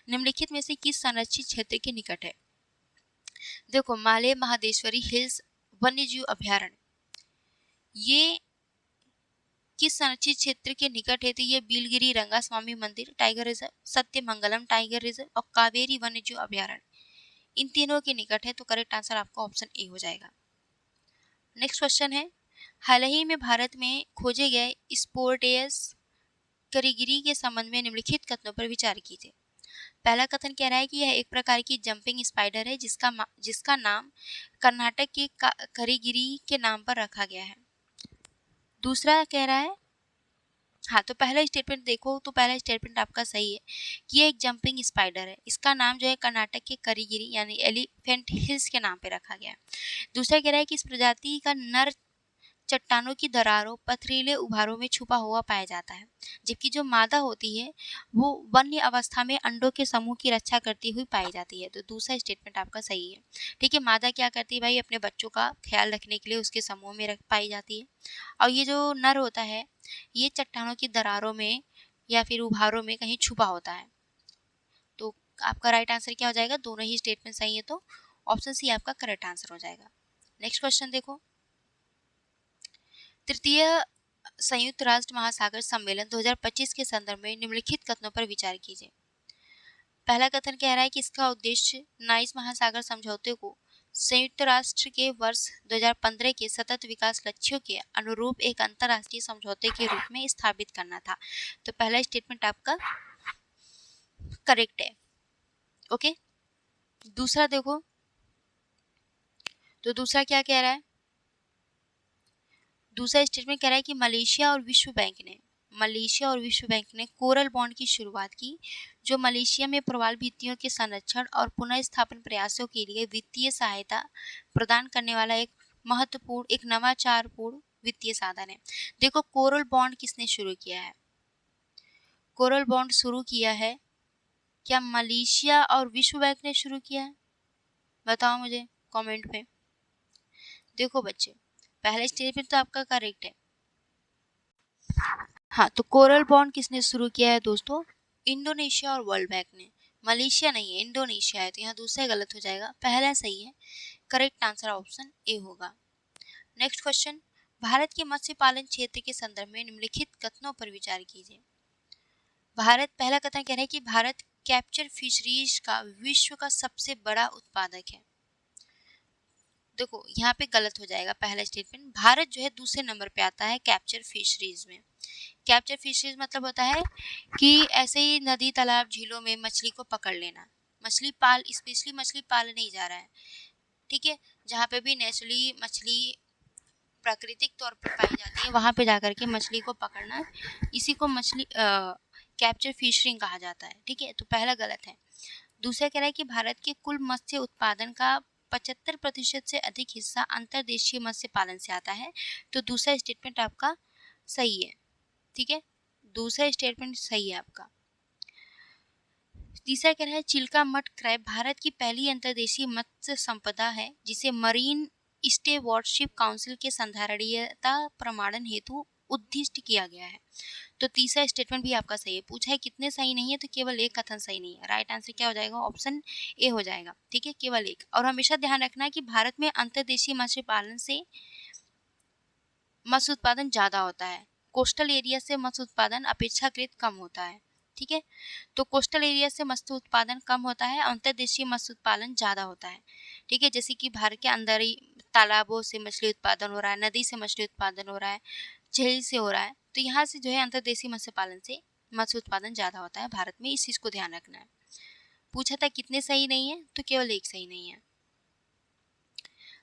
निम्नलिखित में से किस संरक्षित क्षेत्र के निकट है? देखो, माले महादेश्वरी हिल्स वन्यजीव अभयारण्य ये किस संरक्षित क्षेत्र के निकट है? तो ये बिलगिरी रंगास्वामी मंदिर tiger reserve, Sathyamangalam tiger reserve और कावेरी वन्यजीव अभयारण्य, इन तीनों के निकट है। तो करेक्ट आंसर आपका ऑप्शन ए हो जाएगा। नेक्स्ट क्वेश्चन है, हाल ही में भारत में खोजे गए स्पोर्टेयस करीगिरी के संबंध में निम्नलिखित कथनों पर विचार कीजिए। पहला कथन कह रहा है कि यह एक प्रकार की जंपिंग स्पाइडर है जिसका नाम कर्नाटक के करीगिरी के नाम पर रखा गया है। दूसरा कह रहा है, हाँ, तो पहला स्टेटमेंट देखो, तो पहला स्टेटमेंट आपका सही है कि ये एक जंपिंग स्पाइडर है, इसका नाम जो है कर्नाटक के करीगिरी यानी एलिफेंट हिल्स के नाम पे रखा गया है। दूसरा कह रहा है कि इस प्रजाति का नर चट्टानों की दरारों, पथरीले उभारों में छुपा हुआ पाया जाता है, जबकि जो मादा होती है वो वन्य अवस्था में अंडों के समूह की रक्षा करती हुई पाई जाती है। तो दूसरा स्टेटमेंट आपका सही है। ठीक है, मादा क्या करती है भाई, अपने बच्चों का ख्याल रखने के लिए उसके समूह में पाई जाती है, और ये जो नर होता है ये चट्टानों की दरारों में या फिर उभारों में कहीं छुपा होता है। तो आपका राइट आंसर क्या हो जाएगा? दोनों ही स्टेटमेंट सही है, तो ऑप्शन सी आपका करेक्ट आंसर हो जाएगा। नेक्स्ट क्वेश्चन देखो, तृतीय संयुक्त राष्ट्र महासागर सम्मेलन 2025 के संदर्भ में निम्नलिखित कथनों पर विचार कीजिए। पहला कथन कह रहा है कि इसका उद्देश्य नाइस महासागर समझौते को संयुक्त राष्ट्र के वर्ष 2015 के सतत विकास लक्ष्यों के अनुरूप एक अंतर्राष्ट्रीय समझौते के रूप में स्थापित करना था। तो पहला स्टेटमेंट आपका करेक्ट है। ओके, दूसरा देखो, तो दूसरा क्या कह रहा है? दूसरा स्टेटमेंट कह रहा है कि मलेशिया और विश्व बैंक ने कोरल बॉन्ड की शुरुआत की, जो मलेशिया में प्रवाल भित्तियों के संरक्षण और पुनर्स्थापन प्रयासों के लिए वित्तीय सहायता प्रदान करने वाला एक नवाचारपूर्ण वित्तीय साधन है। देखो, कोरल बॉन्ड किसने शुरू किया है? कोरल बॉन्ड शुरू किया है क्या मलेशिया और विश्व बैंक ने शुरू किया है? बताओ मुझे कमेंट में। देखो बच्चे, पहले स्टेटमेंट तो आपका करेक्ट है। हाँ, तो कोरल बॉन्ड किसने शुरू किया है दोस्तों? इंडोनेशिया और वर्ल्ड बैंक ने। मलेशिया नहीं है, इंडोनेशिया है, तो यहाँ दूसरा गलत हो जाएगा, पहला सही है। करेक्ट आंसर ऑप्शन ए होगा। नेक्स्ट क्वेश्चन, भारत के मत्स्य पालन क्षेत्र के संदर्भ में निम्नलिखित कथनों पर विचार कीजिए। भारत, पहला कथन कह रहा है कि भारत कैप्चर फिशरीज का विश्व का सबसे बड़ा उत्पादक है। देखो यहाँ पे गलत हो जाएगा पहला स्टेटमेंट। भारत जो है दूसरे नंबर पे आता है कैप्चर फिशरीज में। कैप्चर फिशरीज मतलब होता है कि ऐसे ही नदी तालाब झीलों में मछली को पकड़ लेना। मछली पाल, स्पेशली मछली पाल नहीं जा रहा है, ठीक है, जहाँ पे भी नेचुरली मछली प्राकृतिक तौर पर पाई जाती है वहाँ पे जाकर के मछली को पकड़ना, इसी को मछली कैप्चर फिशरिंग कहा जाता है, ठीक है। तो पहला गलत है। दूसरा कह रहा है कि भारत के कुल मत्स्य उत्पादन का 75% से अधिक हिस्सा अंतर्देशीय मत्स्य पालन से आता है। तो दूसरा स्टेटमेंट आपका सही है, ठीक है, दूसरा स्टेटमेंट सही है आपका। तीसरा कह रहा है चिल्का मड क्रैब भारत की पहली अंतर्देशीय मत्स्य संपदा है जिसे मरीन स्टेवॉर्डशिप काउंसिल के संधारणीयता प्रमाणन हेतु उद्दिष्ट किया गया है। तो तीसरा स्टेटमेंट भी आपका सही है। पूछा है कितने सही नहीं है, तो केवल एक कथन सही नहीं है। राइट आंसर क्या हो जाएगा? ऑप्शन ए हो जाएगा, ठीक है, केवल एक। और हमेशा ध्यान रखना है कि भारत में अंतर्देशीय मत्स्य पालन से मत्स्य उत्पादन ज्यादा होता है, कोस्टल एरिया से मत्स्य उत्पादन अपेक्षाकृत कम होता है, ठीक है। तो कोस्टल एरिया से मत्स्य उत्पादन कम होता है, अंतर्देशीय मत्स्य उत्पादन ज्यादा होता है, ठीक है। जैसे कि भारत के अंदर ही तालाबों से मछली उत्पादन हो रहा है, नदी से मछली उत्पादन हो रहा है, झील से हो रहा है, तो यहाँ से जो है अंतर्देशीय मत्स्य पालन से मत्स्य उत्पादन ज्यादा होता है भारत में, इस चीज को ध्यान रखना है। पूछा था कितने सही नहीं है, तो केवल एक सही नहीं है।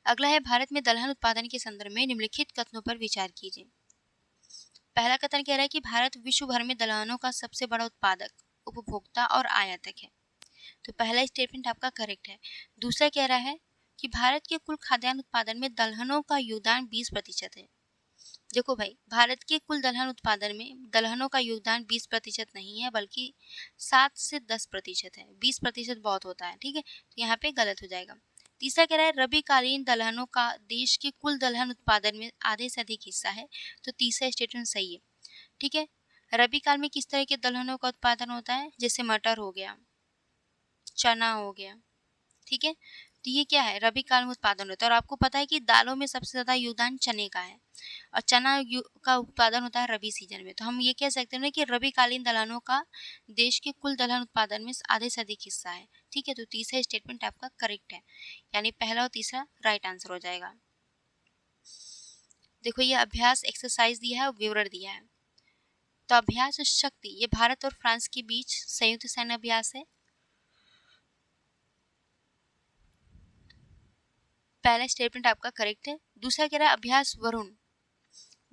अगला है भारत में दलहन उत्पादन के संदर्भ में निम्नलिखित कथनों पर विचार कीजिए। पहला कथन कह रहा है कि भारत विश्व भर में दलहनों का सबसे बड़ा उत्पादक, उपभोक्ता और आयातक है। तो पहला स्टेटमेंट आपका करेक्ट है। दूसरा कह रहा है कि भारत के कुल खाद्यान्न उत्पादन में दलहनों का योगदान 20% है। देखो भाई, भारत के कुल दलहन उत्पादन में दलहनों का योगदान 20% नहीं है, बल्कि 7 से 10% है। 20% बहुत होता है, ठीक है, तो यहाँ पे गलत हो जाएगा। तीसरा कह रहा है रबी कालीन दलहनों का देश के कुल दलहन उत्पादन में आधे से अधिक हिस्सा है। तो तीसरा स्टेटमेंट सही है, ठीक है। रबी काल में किस तरह के दलहनों का उत्पादन होता है? जैसे मटर हो गया, चना हो गया, ठीक है। तो ये क्या है? रबी काल में उत्पादन होता है। और आपको पता है कि दालों में सबसे ज्यादा योगदान चने का है, और चना का उत्पादन होता है रबी सीजन में। तो हम ये कह सकते हैं ना कि रबी कालीन दलहनों का देश के कुल दलहन उत्पादन में आधे से अधिक हिस्सा है, ठीक है। तो तीसरा स्टेटमेंट आपका करेक्ट है, यानी पहला और तीसरा राइट आंसर हो जाएगा। देखो ये अभ्यास एक्सरसाइज दिया है और विवरण दिया है। तो अभ्यास शक्ति, ये भारत और फ्रांस के बीच संयुक्त सैन्य अभ्यास है। पहला स्टेटमेंट आपका करेक्ट है। दूसरा कह रहा है अभ्यास वरुण,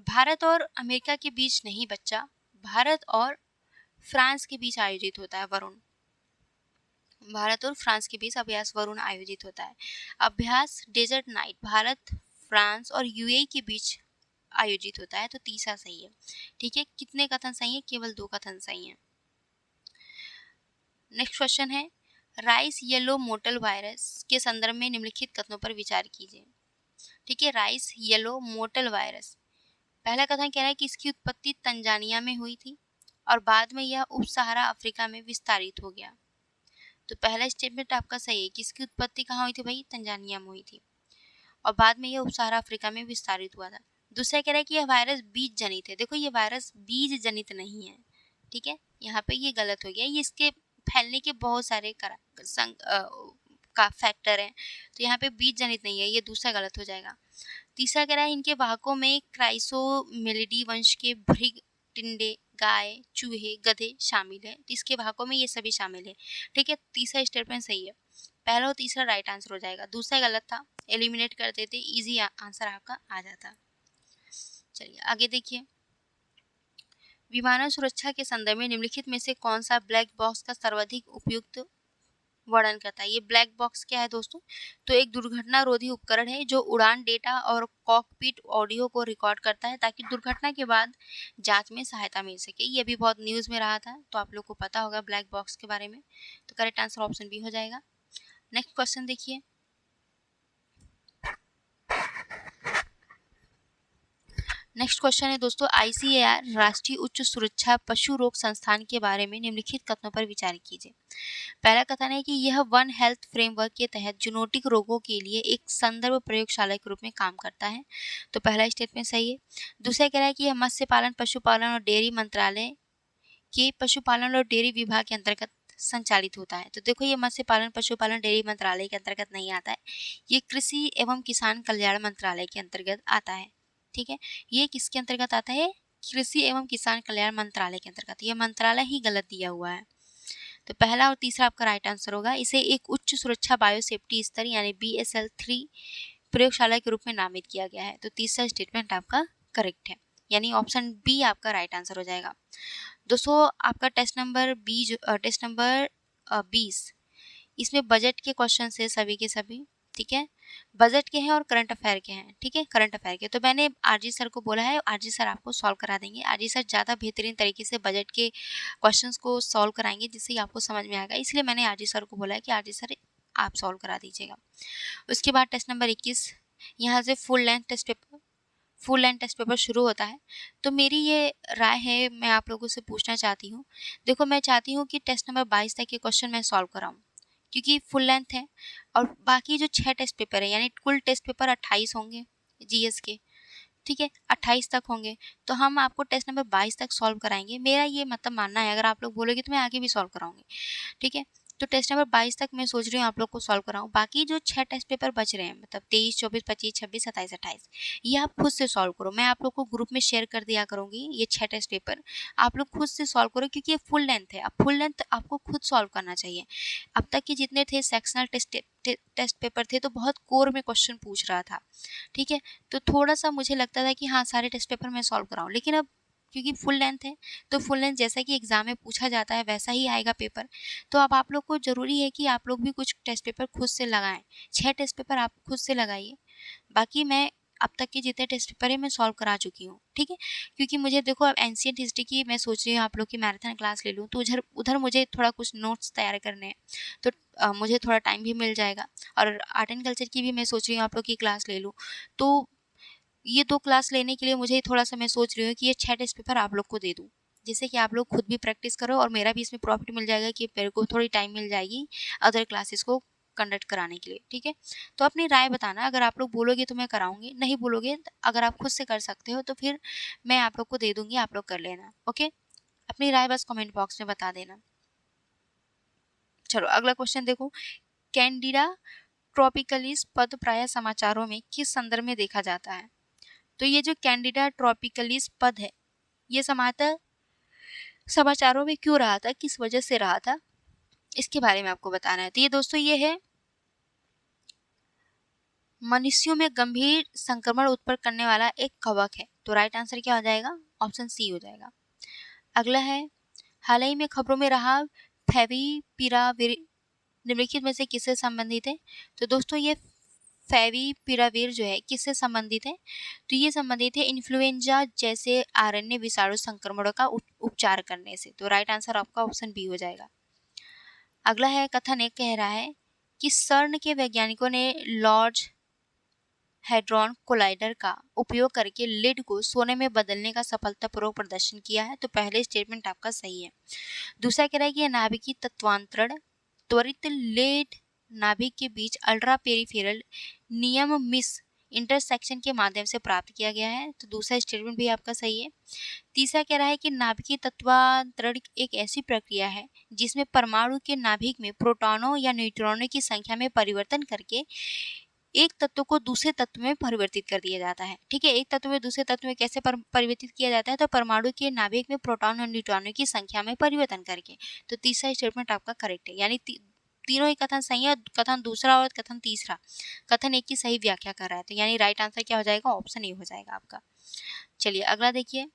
भारत और अमेरिका के बीच नहीं बच्चा, भारत और फ्रांस के बीच आयोजित होता है वरुण। भारत और फ्रांस के बीच अभ्यास वरुण आयोजित होता है। अभ्यास डेजर्ट नाइट भारत, फ्रांस और यूएई के बीच आयोजित होता है। तो तीसरा सही है, ठीक है। कितने कथन सही है? केवल 2 कथन सही है। नेक्स्ट क्वेश्चन है राइस येलो मोटल वायरस के संदर्भ में निम्नलिखित कथनों पर विचार कीजिए, ठीक है। राइस येलो मोटल वायरस, पहला कथन कह रहा है कि इसकी उत्पत्ति तंजानिया में हुई थी और बाद में यह उप सहारा अफ्रीका में विस्तारित हो गया। तो पहला स्टेटमेंट आपका सही है कि इसकी उत्पत्ति कहाँ हुई थी भाई? तंजानिया में हुई थी और बाद में यह उप सहारा अफ्रीका में विस्तारित हुआ था। दूसरा कह रहा है कि यह वायरस बीज जनित है। देखो ये वायरस बीज जनित नहीं है, ठीक है, यहाँ पे ये गलत हो गया। ये इसके फैलने के बहुत सारे का फैक्टर हैं, तो यहाँ पे बीज जनित नहीं है, ये दूसरा गलत हो जाएगा। तीसरा कह रहा है इनके वाहकों में क्राइसोमेलिडी वंश के भृग, टिंडे, गाय, चूहे, गधे शामिल है। तो इसके वाहकों में ये सभी शामिल है, ठीक है। तीसरा स्टेटमेंट सही है, पहला और तीसरा राइट आंसर हो जाएगा। दूसरा गलत था, एलिमिनेट कर देते, इजी आंसर आपका आ जाता। चलिए आगे देखिए, विमानन सुरक्षा के संदर्भ में निम्नलिखित में से कौन सा ब्लैक बॉक्स का सर्वाधिक उपयुक्त वर्णन करता है। ये ब्लैक बॉक्स क्या है दोस्तों? तो एक दुर्घटना रोधी उपकरण है जो उड़ान डेटा और कॉकपिट ऑडियो को रिकॉर्ड करता है ताकि दुर्घटना के बाद जांच में सहायता मिल सके। ये भी बहुत न्यूज़ में रहा था, तो आप लोग को पता होगा ब्लैक बॉक्स के बारे में। तो करेक्ट आंसर ऑप्शन बी हो जाएगा। नेक्स्ट क्वेश्चन देखिए। नेक्स्ट क्वेश्चन है दोस्तों, आईसीएआर राष्ट्रीय उच्च सुरक्षा पशु रोग संस्थान के बारे में निम्नलिखित कथनों पर विचार कीजिए। पहला कथन है कि यह वन हेल्थ फ्रेमवर्क के तहत जूनोटिक रोगों के लिए एक संदर्भ प्रयोगशाला के रूप में काम करता है। तो पहला स्टेटमेंट सही है। दूसरा कह रहा है कि यह मत्स्य पालन, पशुपालन और डेयरी मंत्रालय के पशुपालन और डेयरी विभाग के अंतर्गत संचालित होता है। तो देखो, ये मत्स्य पालन, पशुपालन, डेयरी मंत्रालय के अंतर्गत नहीं आता है, ये कृषि एवं किसान कल्याण मंत्रालय के अंतर्गत आता है। ठीक है, ये किसके अंतर्गत आता है? कृषि एवं किसान कल्याण मंत्रालय के अंतर्गत। यह मंत्रालय ही गलत दिया हुआ है। तो पहला और तीसरा आपका राइट आंसर होगा। इसे एक उच्च सुरक्षा बायोसेफ्टी स्तर यानी BSL-3 प्रयोगशाला के रूप में नामित किया गया है। तो तीसरा स्टेटमेंट आपका करेक्ट है, यानी ऑप्शन बी आपका राइट आंसर हो जाएगा। दोस्तों, आपका टेस्ट नंबर 20, इसमें बजट के क्वेश्चन है सभी के सभी। ठीक है, बजट के हैं और करंट अफेयर के हैं। ठीक है, करंट अफेयर के। तो मैंने आरजी सर को बोला है, आरजी सर आपको सॉल्व करा देंगे। आरजी सर ज़्यादा बेहतरीन तरीके से बजट के क्वेश्चंस को सॉल्व कराएंगे, जिससे आपको समझ में आएगा। इसलिए मैंने आरजी सर को बोला है कि आरजी सर आप सॉल्व करा दीजिएगा। उसके बाद टेस्ट नंबर 21, यहाँ से फुल लेंथ टेस्ट पेपर शुरू होता है। तो मेरी ये राय है, मैं आप लोगों से पूछना चाहती हूँ। देखो, मैं चाहती हूँ कि टेस्ट नंबर 22 तक के क्वेश्चन मैं सॉल्व कराऊँ, क्योंकि फुल लेंथ है। और बाकी जो 6 टेस्ट पेपर है, यानी कुल टेस्ट पेपर 28 होंगे जीएस के। ठीक है, 28 तक होंगे। तो हम आपको टेस्ट नंबर 22 तक सॉल्व कराएंगे। मेरा ये मतलब मानना है, अगर आप लोग बोलोगे तो मैं आगे भी सॉल्व कराऊंगी। ठीक है, तो टेस्ट नंबर 22 तक मैं सोच रही हूँ आप लोग को सॉल्व कराऊँ। बाकी जो 6 टेस्ट पेपर बच रहे हैं, मतलब 23, 24, 25, 26, 27, 28, ये आप खुद से सॉल्व करो। मैं आप लोग को ग्रुप में शेयर कर दिया करूँगी ये 6 टेस्ट पेपर। आप लोग खुद से सॉल्व करो, क्योंकि ये फुल लेंथ है। अब फुल लेंथ आपको खुद सॉल्व करना चाहिए। अब तक के जितने थे सेक्शनल टेस्ट पेपर थे, तो बहुत कोर में क्वेश्चन पूछ रहा था। ठीक है, तो थोड़ा सा मुझे लगता था कि हाँ, सारे टेस्ट पेपर मैं सॉल्व कराऊँ, लेकिन अब क्योंकि फुल लेंथ है, तो फुल लेंथ जैसा कि एग्जाम में पूछा जाता है वैसा ही आएगा पेपर। तो अब आप लोग को ज़रूरी है कि आप लोग भी कुछ टेस्ट पेपर खुद से लगाएं। 6 टेस्ट पेपर आप खुद से लगाइए। बाकी मैं अब तक के जितने टेस्ट पेपर है मैं सॉल्व करा चुकी हूँ। ठीक है, क्योंकि मुझे देखो, अब एंशिएंट हिस्ट्री की मैं सोच रही हूँ आप लोग की मैराथन क्लास ले लूँ, तो उधर मुझे थोड़ा कुछ नोट्स तैयार करने हैं, तो मुझे थोड़ा टाइम भी मिल जाएगा। और आर्ट एंड कल्चर की भी मैं सोच रही हूँ आप लोग की क्लास ले लूँ। तो ये 2 क्लास लेने के लिए मुझे थोड़ा-सा, मैं सोच रही हूँ कि ये 6 टेस्ट पेपर आप लोग को दे दूँ, जिससे कि आप लोग खुद भी प्रैक्टिस करो और मेरा भी इसमें प्रॉफिट मिल जाएगा कि मेरे को थोड़ी टाइम मिल जाएगी अदर क्लासेस को कंडक्ट कराने के लिए। ठीक है, तो अपनी राय बताना। अगर आप लोग बोलोगे तो मैं कराऊँगी, नहीं बोलोगे, अगर आप खुद से कर सकते हो तो फिर मैं आप लोग को दे दूँगी, आप लोग कर लेना। ओके, अपनी राय बस कमेंट बॉक्स में बता देना। चलो अगला क्वेश्चन देखो। कैंडिडा ट्रॉपिकलिस पद प्रायः समाचारों में किस संदर्भ में देखा जाता है? तो ये जो कैंडिडा ट्रॉपिकलिस पद है, ये समाचारों में क्यों रहा था, किस वजह से रहा था, इसके बारे में आपको बताना है। तो ये दोस्तों, ये है मनुष्यों में गंभीर संक्रमण उत्पन्न करने वाला एक कवक है। तो राइट आंसर क्या हो जाएगा? ऑप्शन सी हो जाएगा। अगला है, हाल ही में खबरों में रहा फेविपिराविर निम्नलिखित में से किससे संबंधित है? तो दोस्तों, ये फेविपिराविर जो है किससे संबंधित है? तो ये संबंधित है इन्फ्लुएंजा जैसे आरण्य विषाणु संक्रमणों का उपचार करने से। तो राइट आंसर आपका ऑप्शन बी हो जाएगा। अगला है, कथन एक कह रहा है कि सर्न के वैज्ञानिकों ने लॉर्ज हैड्रॉन कोलाइडर का उपयोग करके लीड को सोने में बदलने का सफलतापूर्वक प्रदर्शन किया है। तो पहले स्टेटमेंट आपका सही है। दूसरा कह रहा है कि यह नाभिकीय तत्वांतरण त्वरित लेड नाभिक के बीच अल्ट्रा पेरिफेरल नियम मिस इंटरसेक्शन के माध्यम से प्राप्त किया गया है। तो दूसरा स्टेटमेंट भी आपका सही है। तीसरा कह रहा है कि नाभिकीय तत्वांतरण एक ऐसी प्रक्रिया है जिसमें परमाणु के नाभिक में प्रोटॉनों या न्यूट्रॉनों की संख्या में परिवर्तन करके एक तत्व को दूसरे तत्व में परिवर्तित कर दिया जाता है। ठीक है, एक तत्व में दूसरे तत्व में कैसे परिवर्तित किया जाता है? तो परमाणु के नाभिक में प्रोटॉन और न्यूट्रॉनों की संख्या में परिवर्तन करके। तो तीसरा स्टेटमेंट आपका करेक्ट है, यानी तीनों ही कथन सही है। कथन दूसरा और कथन तीसरा, कथन एक की सही व्याख्या कर रहा है। तो यानी राइट आंसर क्या हो जाएगा? ऑप्शन ए हो जाएगा आपका। चलिए अगला देखिए।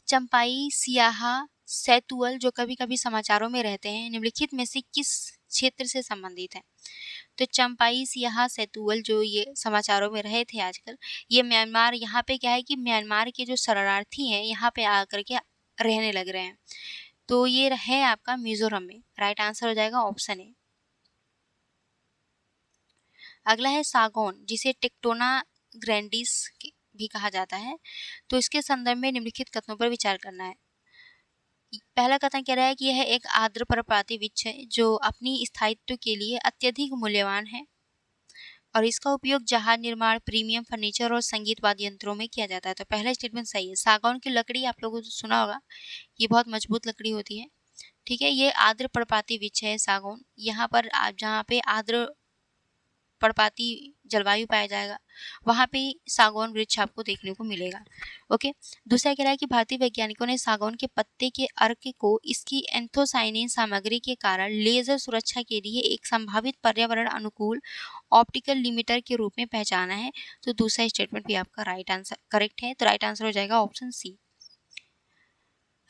चंपाई, सियाहा, सैतुअल जो कभी कभी समाचारों में रहते हैं, निम्नलिखित में से किस क्षेत्र से संबंधित है? तो चंपाई सियाहा सेतुअल जो ये समाचारों में रहे थे आजकल, ये म्यांमार, यहाँ पे क्या है कि म्यांमार के जो शरणार्थी हैं यहाँ पे आकर के रहने लग रहे हैं। तो ये है आपका मिजोरम में। राइट आंसर हो जाएगा ऑप्शन ए। अगला है सागौन, जिसे टेक्टोना ग्रैंडिस भी कहा जाता है। तो इसके संदर्भ में निम्नलिखित कथनों पर विचार करना है। पहला कथन कह रहा है कि यह एक आर्द्र पर्णपाती वृक्ष है जो अपनी स्थायित्व के लिए अत्यधिक मूल्यवान है और इसका उपयोग जहाज निर्माण, प्रीमियम फर्नीचर और संगीत वाद्य यंत्रों में किया जाता है। तो पहला स्टेटमेंट सही है। सागौन की लकड़ी आप लोगों को सुना होगा, ये बहुत मजबूत लकड़ी होती है। ठीक है, ये आर्द्र पर्णपाती वृक्ष है सागौन। यहाँ पर आप जहाँ पे आर्द्र पर्णपाती जलवायु पाया जाएगा वहाँ पे सागौन वृक्ष आपको देखने को मिलेगा। ओके, दूसरा कह रहा है कि भारतीय वैज्ञानिकों ने सागौन के पत्ते के अर्क को इसकी एंथोसाइनिन सामग्री के कारण लेजर सुरक्षा के लिए एक संभावित पर्यावरण अनुकूल ऑप्टिकल लिमिटर के रूप में पहचाना है। तो दूसरा स्टेटमेंट भी आपका राइट आंसर करेक्ट है। तो राइट आंसर हो जाएगा ऑप्शन सी।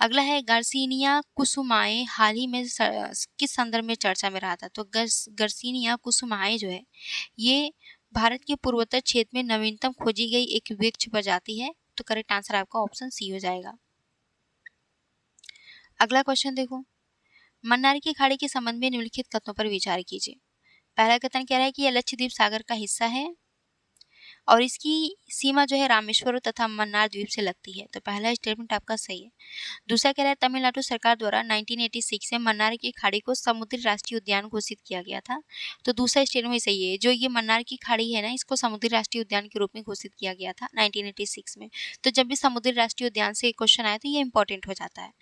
अगला है गार्सिनिया कुसुमाए हाल ही में किस संदर्भ में चर्चा में रहा था? तो गार्सिनिया कुसुमाए जो है ये भारत के पूर्वोत्तर क्षेत्र में नवीनतम खोजी गई एक वृक्ष प्रजाति है। तो करेक्ट आंसर आपका ऑप्शन सी हो जाएगा। अगला क्वेश्चन देखो, मन्नार की खाड़ी के संबंध में निम्नलिखित कथनों पर विचार कीजिए। पहला कथन कह रहा है कि यह लक्षद्वीप सागर का हिस्सा है और इसकी सीमा जो है रामेश्वरम तथा मन्नार द्वीप से लगती है। तो पहला स्टेटमेंट आपका सही है। दूसरा कह रहा है तमिलनाडु सरकार द्वारा 1986 में मन्नार की खाड़ी को समुद्री राष्ट्रीय उद्यान घोषित किया गया था। तो दूसरा स्टेटमेंट सही है। जो ये मन्नार की खाड़ी है ना, इसको समुद्री राष्ट्रीय उद्यान के रूप में घोषित किया गया था 1986 में। तो जब भी समुद्री राष्ट्रीय उद्यान से क्वेश्चन आया तो ये इंपॉर्टेंट हो जाता है।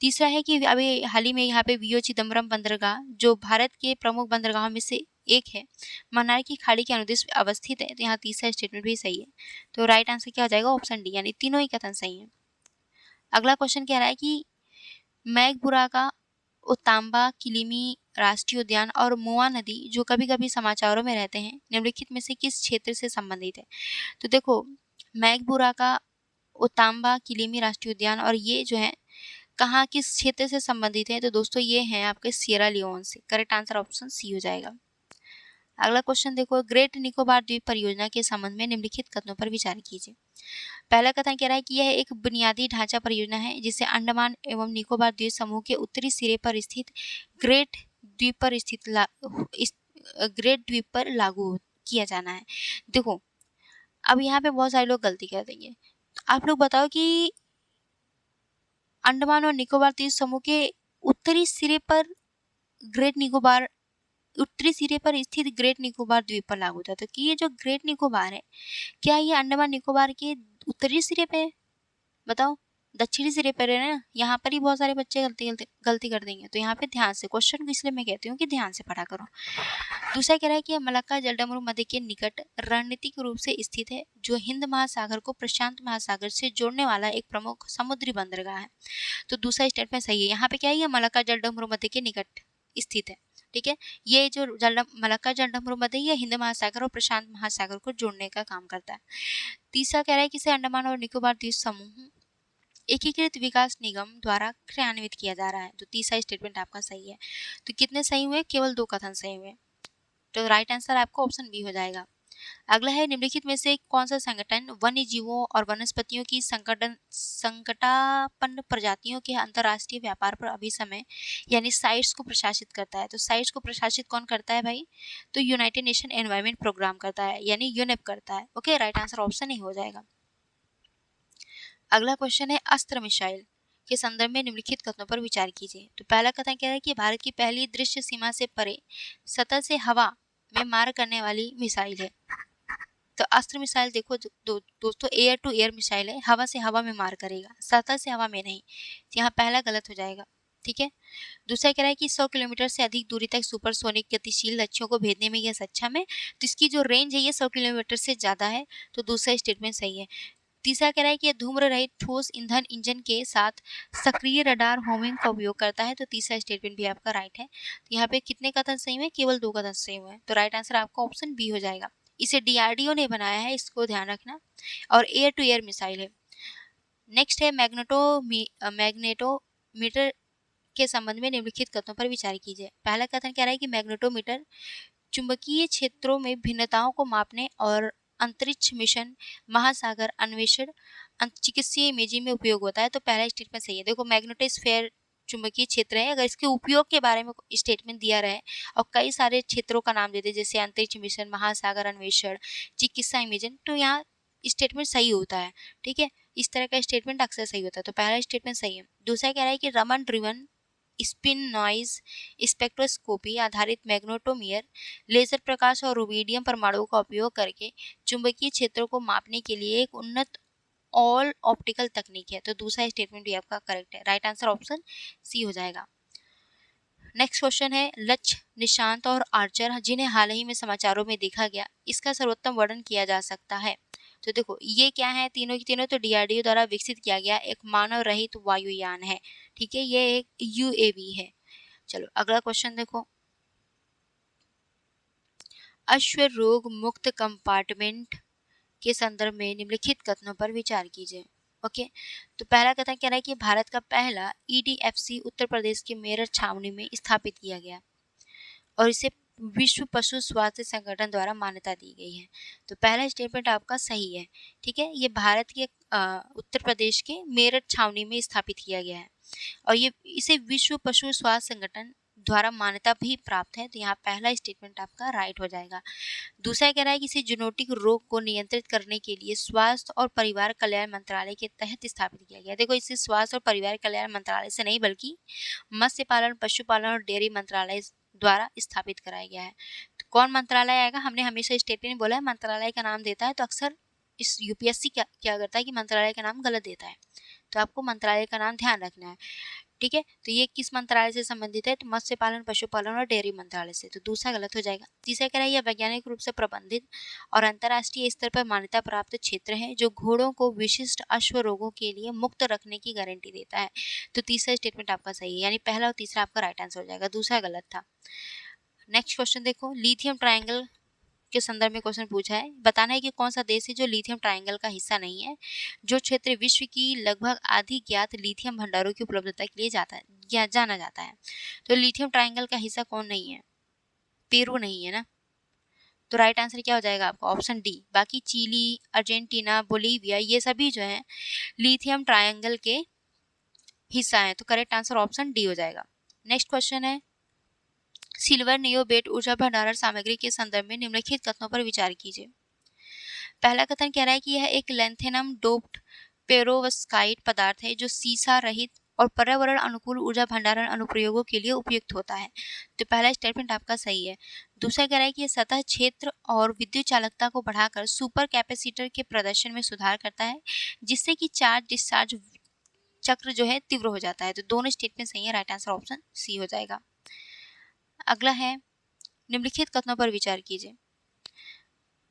तीसरा है कि अभी हाल ही में यहाँ पे वीओ चिदम्बरम बंदरगाह जो भारत के प्रमुख बंदरगाहों में से एक है, मन्नार की खाड़ी के अनुदेश अवस्थित है। तो यहाँ तीसरा स्टेटमेंट भी सही है। तो राइट आंसर क्या हो जाएगा? ऑप्शन डी, यानी तीनों ही कथन सही है। अगला क्वेश्चन कह रहा है कि मैघबुराका, उतांबा किलिमी राष्ट्रीय उद्यान और मुआ नदी जो कभी कभी समाचारों में रहते हैं निम्नलिखित में से किस क्षेत्र से संबंधित है? तो देखो, मैघबुराका, उतांबा किलिमी राष्ट्रीय उद्यान और ये जो है कहाँ किस क्षेत्र से संबंधित है? तो दोस्तों ये हैं आपके सिएरा लियोन से। करेक्ट आंसर ऑप्शन सी हो जाएगा। अगला क्वेश्चन देखो, ग्रेट निकोबार द्वीप परियोजना के संबंध में निम्नलिखित कथनों पर विचार कीजिए। पहला कथन कह रहा है कि यह एक बुनियादी ढांचा परियोजना है जिसे अंडमान एवं निकोबार द्वीप समूह के उत्तरी सिरे पर स्थित ग्रेट द्वीप पर लागू किया जाना है। देखो, अब यहाँ पे बहुत सारे लोग गलती कर देंगे। आप लोग बताओ कि अंडमान और निकोबार द्वीप समूह के उत्तरी सिरे पर स्थित ग्रेट निकोबार द्वीप पर लागू होता है। तो कि ये जो ग्रेट निकोबार है, क्या ये अंडमान निकोबार के उत्तरी सिरे पे है? बताओ, दक्षिणी सिरे पर है ना। यहाँ पर ही बहुत सारे बच्चे गलती कर देंगे। तो यहाँ पे ध्यान से क्वेश्चन को इसलिए मैं कहती हूँ कि ध्यान से पढ़ा करो। दूसरा कह रहा है कि मलक्का जलडमरू मध्य के निकट रणनीतिक रूप से स्थित है जो हिंद महासागर को प्रशांत महासागर से जोड़ने वाला एक प्रमुख समुद्री बंदरगाह है। तो दूसरा स्टेटमेंट सही है। यहाँ पे क्या है, मलक्का जलडमरू मध्य के निकट स्थित है। ठीक है, ये जो मलक्का जलडमरू मध्य ये हिंद महासागर और प्रशांत महासागर को जोड़ने का काम करता है। तीसरा कह रहा है कि इसे अंडमान और निकोबार द्वीप समूह एकीकृत विकास निगम द्वारा क्रियान्वित किया जा रहा है। तो तीसरा स्टेटमेंट आपका सही है। तो कितने सही हुए? केवल 2 कथन सही हुए। तो राइट आंसर आपका ऑप्शन बी हो जाएगा। अगला है निम्नलिखित में से कौन सा संगठन वन्य जीवों और वनस्पतियों की संकटापन्न प्रजातियों के अंतर्राष्ट्रीय व्यापार पर अभिसमय यानी साइट्स को प्रशासित करता है? तो साइट्स को प्रशासित कौन करता है भाई? तो यूनाइटेड नेशन एनवायरमेंट प्रोग्राम करता है, यानी यूनेप करता है। ओके, राइट आंसर ऑप्शन ही हो जाएगा। अगला क्वेश्चन है अस्त्र मिसाइल के संदर्भ में निम्नलिखित कथनों पर विचार कीजिए। तो पहला कथन कह रहा है कि भारत की पहली दृश्य सीमा से परे सतह से हवा में मार करने वाली मिसाइल है। तो अस्त्र मिसाइल देखो दोस्तों, एयर टू एयर मिसाइल है, हवा से हवा में मार करेगा, सतह से हवा में नहीं। तो यहाँ पहला गलत हो जाएगा। ठीक है, दूसरा कह रहा है कि 100 किलोमीटर से अधिक दूरी तक सुपरसोनिक गतिशील लक्ष्यों को भेजने में यह सक्षम है। तो इसकी जो रेंज है ये 100 किलोमीटर से ज्यादा है। तो दूसरा स्टेटमेंट सही है। तीसरा कह रहा है कि धूम्र रहित ठोस ईंधन इंजन के साथ सक्रिय रडार होमिंग का उपयोग करता है। तो तीसरा स्टेटमेंट भी आपका राइट है। तो यहाँ पे कितने कथन सही हुए? केवल 2 कथन सही हुए। तो राइट आंसर आपका ऑप्शन बी हो जाएगा। इसे डीआरडीओ ने बनाया है, इसको ध्यान रखना, और एयर टू एयर मिसाइल है। नेक्स्ट है मैग्नेटोमीटर के संबंध में निम्नलिखित कथनों पर विचार कीजिए। पहला कथन कह रहा है कि मैग्नेटोमीटर चुंबकीय क्षेत्रों में भिन्नताओं को मापने और अंतरिक्ष मिशन, महासागर अन्वेषण, चिकित्सीय इमेजिंग में उपयोग होता है। तो पहला स्टेटमेंट सही है। देखो मैग्नेटोस्फीयर चुंबकीय क्षेत्र है, अगर इसके उपयोग के बारे में स्टेटमेंट दिया रहे और कई सारे क्षेत्रों का नाम देते जैसे अंतरिक्ष मिशन, महासागर अन्वेषण, चिकित्सा इमेजिंग, तो यहाँ स्टेटमेंट सही होता है। ठीक है, इस तरह का स्टेटमेंट अक्सर सही होता है, तो पहला स्टेटमेंट सही है। दूसरा कह रहा है कि Raman driven spin noise spectroscopy आधारित मैग्नेटोमीटर लेजर प्रकाश और रुबिडियम परमाणुओं का उपयोग करके चुंबकीय क्षेत्रों को मापने के लिए एक उन्नत ऑल ऑप्टिकल तकनीक है। तो दूसरा स्टेटमेंट भी आपका करेक्ट है। राइट आंसर ऑप्शन सी हो जाएगा। नेक्स्ट क्वेश्चन है लक्ष्य, निशांत और आर्चर जिन्हें हाल ही में समाचारों में देखा गया, इसका सर्वोत्तम वर्णन किया जा सकता है। तो देखो ये क्या है, तीनों की तीनों तो डीआरडीओ द्वारा विकसित किया गया एक मानव रहित वायुयान है। ठीक है, ये एक यूएवी है। चलो अगला क्वेश्चन देखो, अश्व रोग मुक्त कंपार्टमेंट के संदर्भ में निम्नलिखित कथनों पर विचार कीजिए। ओके, तो पहला कथन कह रहा है कि भारत का पहला ईडीएफसी उत्तर प्रदेश के मेरठ छावनी में स्थापित किया गया और इसे विश्व पशु स्वास्थ्य संगठन द्वारा मान्यता दी गई है। तो पहला स्टेटमेंट आपका सही है। ठीक है, ये भारत के उत्तर प्रदेश के मेरठ छावनी में स्थापित किया गया है और ये इसे विश्व पशु स्वास्थ्य संगठन द्वारा मान्यता भी प्राप्त है। तो यहाँ पहला स्टेटमेंट आपका राइट हो जाएगा। दूसरा कह रहा है कि इसे जूनोटिक रोग को नियंत्रित करने के लिए स्वास्थ्य और परिवार कल्याण मंत्रालय के तहत स्थापित किया गया। देखो इसे स्वास्थ्य और परिवार कल्याण मंत्रालय से नहीं बल्कि मत्स्य पालन, पशुपालन और डेयरी मंत्रालय द्वारा स्थापित कराया गया है। तो कौन मंत्रालय आएगा, हमने हमेशा स्टेटमेंट बोला है मंत्रालय का नाम देता है तो अक्सर इस यूपीएससी क्या करता है कि मंत्रालय का नाम गलत देता है, तो आपको मंत्रालय का नाम ध्यान रखना है। ठीक है, तो ये किस मंत्रालय से संबंधित है, तो मत्स्य पालन, पशुपालन और डेयरी मंत्रालय से, तो दूसरा गलत हो जाएगा। तीसरा कह रहा है यह वैज्ञानिक रूप से प्रबंधित और अंतर्राष्ट्रीय स्तर पर मान्यता प्राप्त क्षेत्र है जो घोड़ों को विशिष्ट अश्व रोगों के लिए मुक्त रखने की गारंटी देता है। तो तीसरा स्टेटमेंट आपका सही है, यानी पहला और तीसरा आपका राइट आंसर हो जाएगा, दूसरा गलत था। नेक्स्ट क्वेश्चन देखो, लिथियम ट्रायंगल के संदर्भ में क्वेश्चन पूछा है, बताना है कि कौन सा देश है जो लिथियम ट्रायंगल का हिस्सा नहीं है, जो क्षेत्र विश्व की लगभग आधी ज्ञात लिथियम भंडारों की उपलब्धता के लिए जाना जाता है। तो लिथियम ट्रायंगल का हिस्सा कौन नहीं है, पेरू नहीं है ना, तो राइट आंसर क्या हो जाएगा आपका ऑप्शन डी। बाकी चिली, अर्जेंटीना, बोलीविया ये सभी जो है लिथियम ट्रायंगल के हिस्सा है, तो करेक्ट आंसर ऑप्शन डी हो जाएगा। नेक्स्ट क्वेश्चन है सिल्वर नियोबेट ऊर्जा भंडारण सामग्री के संदर्भ में निम्नलिखित कथनों पर विचार कीजिए। पहला कथन कह रहा है कि यह एक लैंथेनम डोप्ड पेरोवस्काइट पदार्थ है जो सीसा रहित और पर्यावरण अनुकूल ऊर्जा भंडारण अनुप्रयोगों के लिए उपयुक्त होता है। तो पहला स्टेटमेंट आपका सही है। दूसरा कह रहा है कि यह सतह क्षेत्र और विद्युत चालकता को बढ़ाकर सुपर कैपेसिटर के प्रदर्शन में सुधार करता है जिससे कि चार्ज डिस्चार्ज चक्र जो है तीव्र हो जाता है। तो दोनों स्टेटमेंट सही है, राइट आंसर ऑप्शन सी हो जाएगा। अगला है निम्नलिखित कथनों पर विचार कीजिए।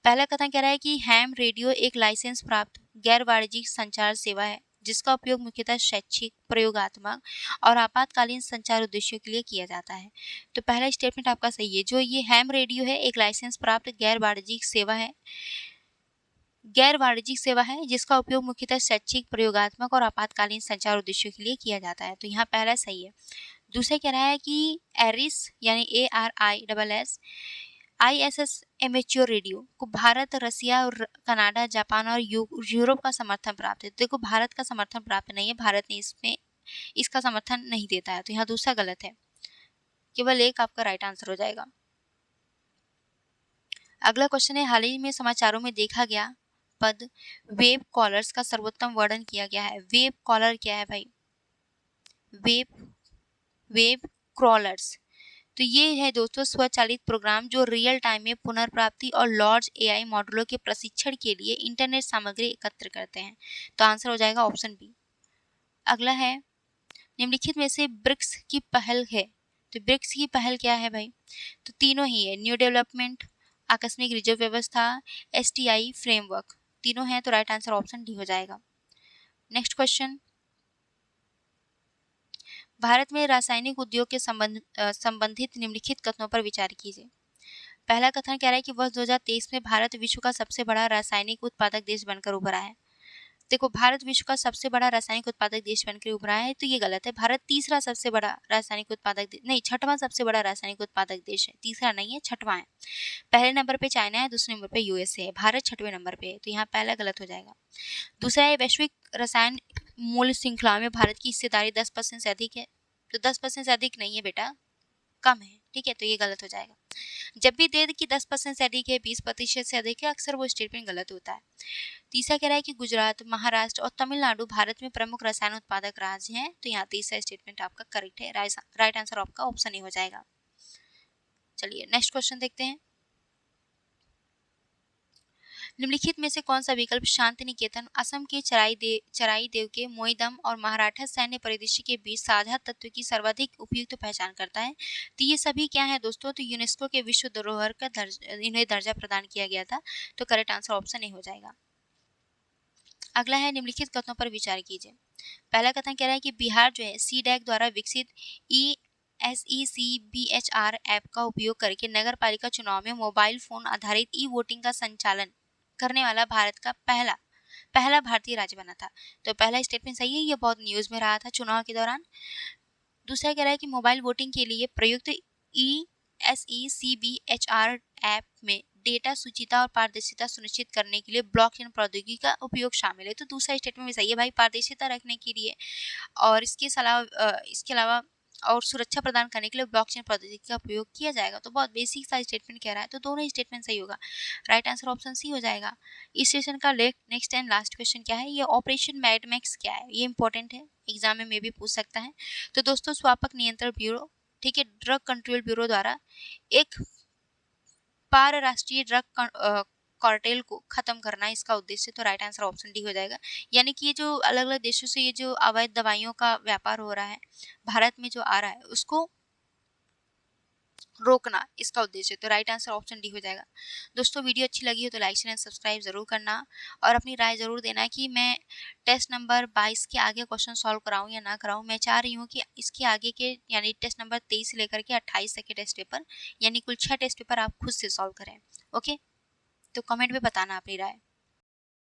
पहला कथन कह रहा है कि हैम रेडियो एक लाइसेंस प्राप्त गैर वाणिज्यिक संचार सेवा है जिसका उपयोग मुख्यतः शैक्षिक, प्रयोगात्मक और आपातकालीन संचार उद्देश्यों के लिए किया जाता है। तो पहला स्टेटमेंट आपका सही है। जो ये हैम रेडियो है एक लाइसेंस प्राप्त गैर वाणिज्यिक सेवा है जिसका उपयोग मुख्यतः शैक्षिक, प्रयोगात्मक और आपातकालीन संचार उद्देश्यों के लिए किया जाता है। तो यहाँ पहला सही है। दूसरा कह रहा है कि एरिस यानी ARISS ISS एमेच्योर रेडियो को भारत, रसिया और कनाडा, जापान और यूरोप का समर्थन प्राप्त है। देखो भारत का समर्थन प्राप्त नहीं है, भारत ने इसका समर्थन नहीं देता है, तो यहाँ दूसरा गलत है, केवल एक आपका राइट आंसर हो जाएगा। अगला क्वेश्चन है हाल ही में समाचारों में देखा गया पद वेब कॉलर्स का सर्वोत्तम वर्णन किया गया है। वेब कॉलर क्या है भाई, वेब क्रॉलर्स, तो ये है दोस्तों स्वचालित प्रोग्राम जो रियल टाइम में पुनर्प्राप्ति और लार्ज AI मॉडलों के प्रशिक्षण के लिए इंटरनेट सामग्री एकत्र करते हैं। तो आंसर हो जाएगा ऑप्शन बी। अगला है निम्नलिखित में से ब्रिक्स की पहल है, तो ब्रिक्स की पहल क्या है भाई, तो तीनों ही है, न्यू डेवलपमेंट, आकस्मिक रिजर्व व्यवस्था, STI फ्रेमवर्क, तीनों हैं, तो राइट आंसर ऑप्शन डी हो जाएगा। नेक्स्ट क्वेश्चन, भारत में रासायनिक उद्योग के संबंधित निम्नलिखित कथनों पर विचार कीजिए। पहला कथन कह रहा है कि वर्ष 2023 में भारत विश्व का सबसे बड़ा रासायनिक उत्पादक देश बनकर उभरा है। देखो भारत विश्व का सबसे बड़ा रासायनिक उत्पादक देश बनकर उभरा है, तो ये गलत है। भारत तीसरा सबसे बड़ा रासायनिक उत्पादक नहीं, छठवां सबसे बड़ा रासायनिक उत्पादक देश है। तीसरा नहीं है, छठवां है। पहले नंबर पे चाइना है, दूसरे नंबर पे यूएसए है, भारत छठवें नंबर पे है, तो यहाँ पहला गलत हो जाएगा। दूसरा है वैश्विक रसायन मूल्य श्रृंखला में भारत की हिस्सेदारी 10% से अधिक है, तो 10% से अधिक नहीं है बेटा, कम है, ठीक है, तो ये गलत हो जाएगा। जब भी दे कि 10% से अधिक है, 20% से अधिक है, अक्सर वो स्टेटमेंट गलत होता है। तीसरा कह रहा है कि गुजरात, महाराष्ट्र और तमिलनाडु भारत में प्रमुख रसायन उत्पादक राज्य हैं, तो यहाँ तीसरा स्टेटमेंट आपका करेक्ट है। राइट आंसर आपका ऑप्शन ए हो जाएगा। चलिए नेक्स्ट क्वेश्चन देखते हैं। निम्नलिखित में से कौन सा विकल्प शांति निकेतन, असम के चराई देव के मोईदम और मराठा सैन्य परिदृश्य के बीच साझा तत्व की सर्वाधिक उपयुक्त पहचान करता है? तो ये सभी क्या है दोस्तों? तो यूनेस्को के विश्व धरोहर का इन्हें दर्जा प्रदान किया गया था, तो करेक्ट आंसर ऑप्शन ए हो जाएगा। अगला है निम्नलिखित कथनों पर विचार कीजिए। पहला कथन कह रहा है कि बिहार जो है सीडैक द्वारा विकसित ESECBHR ऐप का उपयोग करके नगर पालिका चुनाव में मोबाइल फोन आधारित वोटिंग का संचालन करने वाला भारत का पहला भारतीय राज्य बना था। तो पहला स्टेटमेंट सही है, ये बहुत न्यूज में रहा था चुनाव के दौरान। दूसरा कह रहा है कि मोबाइल वोटिंग के लिए प्रयुक्त ESECBHR ऐप में डेटा सूचिता और पारदर्शिता सुनिश्चित करने के लिए ब्लॉकचेन प्रौद्योगिकी का उपयोग शामिल है। तो दूसरा स्टेटमेंट में सही है भाई, पारदर्शिता रखने के लिए और इसके अलावा और सुरक्षा प्रदान करने के लिए ब्लॉकचेन प्रौद्योगिकी का उपयोग किया जाएगा। तो बहुत बेसिक सा स्टेटमेंट कह रहा है, तो दोनों स्टेटमेंट सही होगा। राइट आंसर ऑप्शन सी हो जाएगा। इस सेशन का नेक्स्ट एंड लास्ट क्वेश्चन क्या है? ये ऑपरेशन मैड मैक्स क्या है? ये इंपॉर्टेंट है, एग्जाम में भी पूछ सकता है। तो दोस्तों स्वापक नियंत्रण ब्यूरो, ठीक है, ड्रग कंट्रोल ब्यूरो द्वारा एक पार-राष्ट्रीय ड्रग कार्टेल को खत्म करना इसका उद्देश्य, तो राइट आंसर ऑप्शन डी हो जाएगा। यानी कि ये जो अलग-अलग देशों से ये जो अवैध दवाइयों का व्यापार हो रहा है, भारत में जो आ रहा है, उसको रोकना इसका उद्देश्य, तो राइट आंसर ऑप्शन डी हो जाएगा। दोस्तों वीडियो अच्छी लगी हो तो लाइक शेयर एंड सब्सक्राइब जरूर करना और अपनी राय जरूर देना कि मैं टेस्ट नंबर 22 के आगे क्वेश्चन सॉल्व कराऊं या ना कराऊं। मैं चाह रही हूं कि इसके आगे के यानी टेस्ट नंबर 23 से लेकर के 28 तक के टेस्ट पेपर यानी कुल 6 टेस्ट पेपर आप खुद से सॉल्व करें। ओके, तो कमेंट में बताना अपनी राय।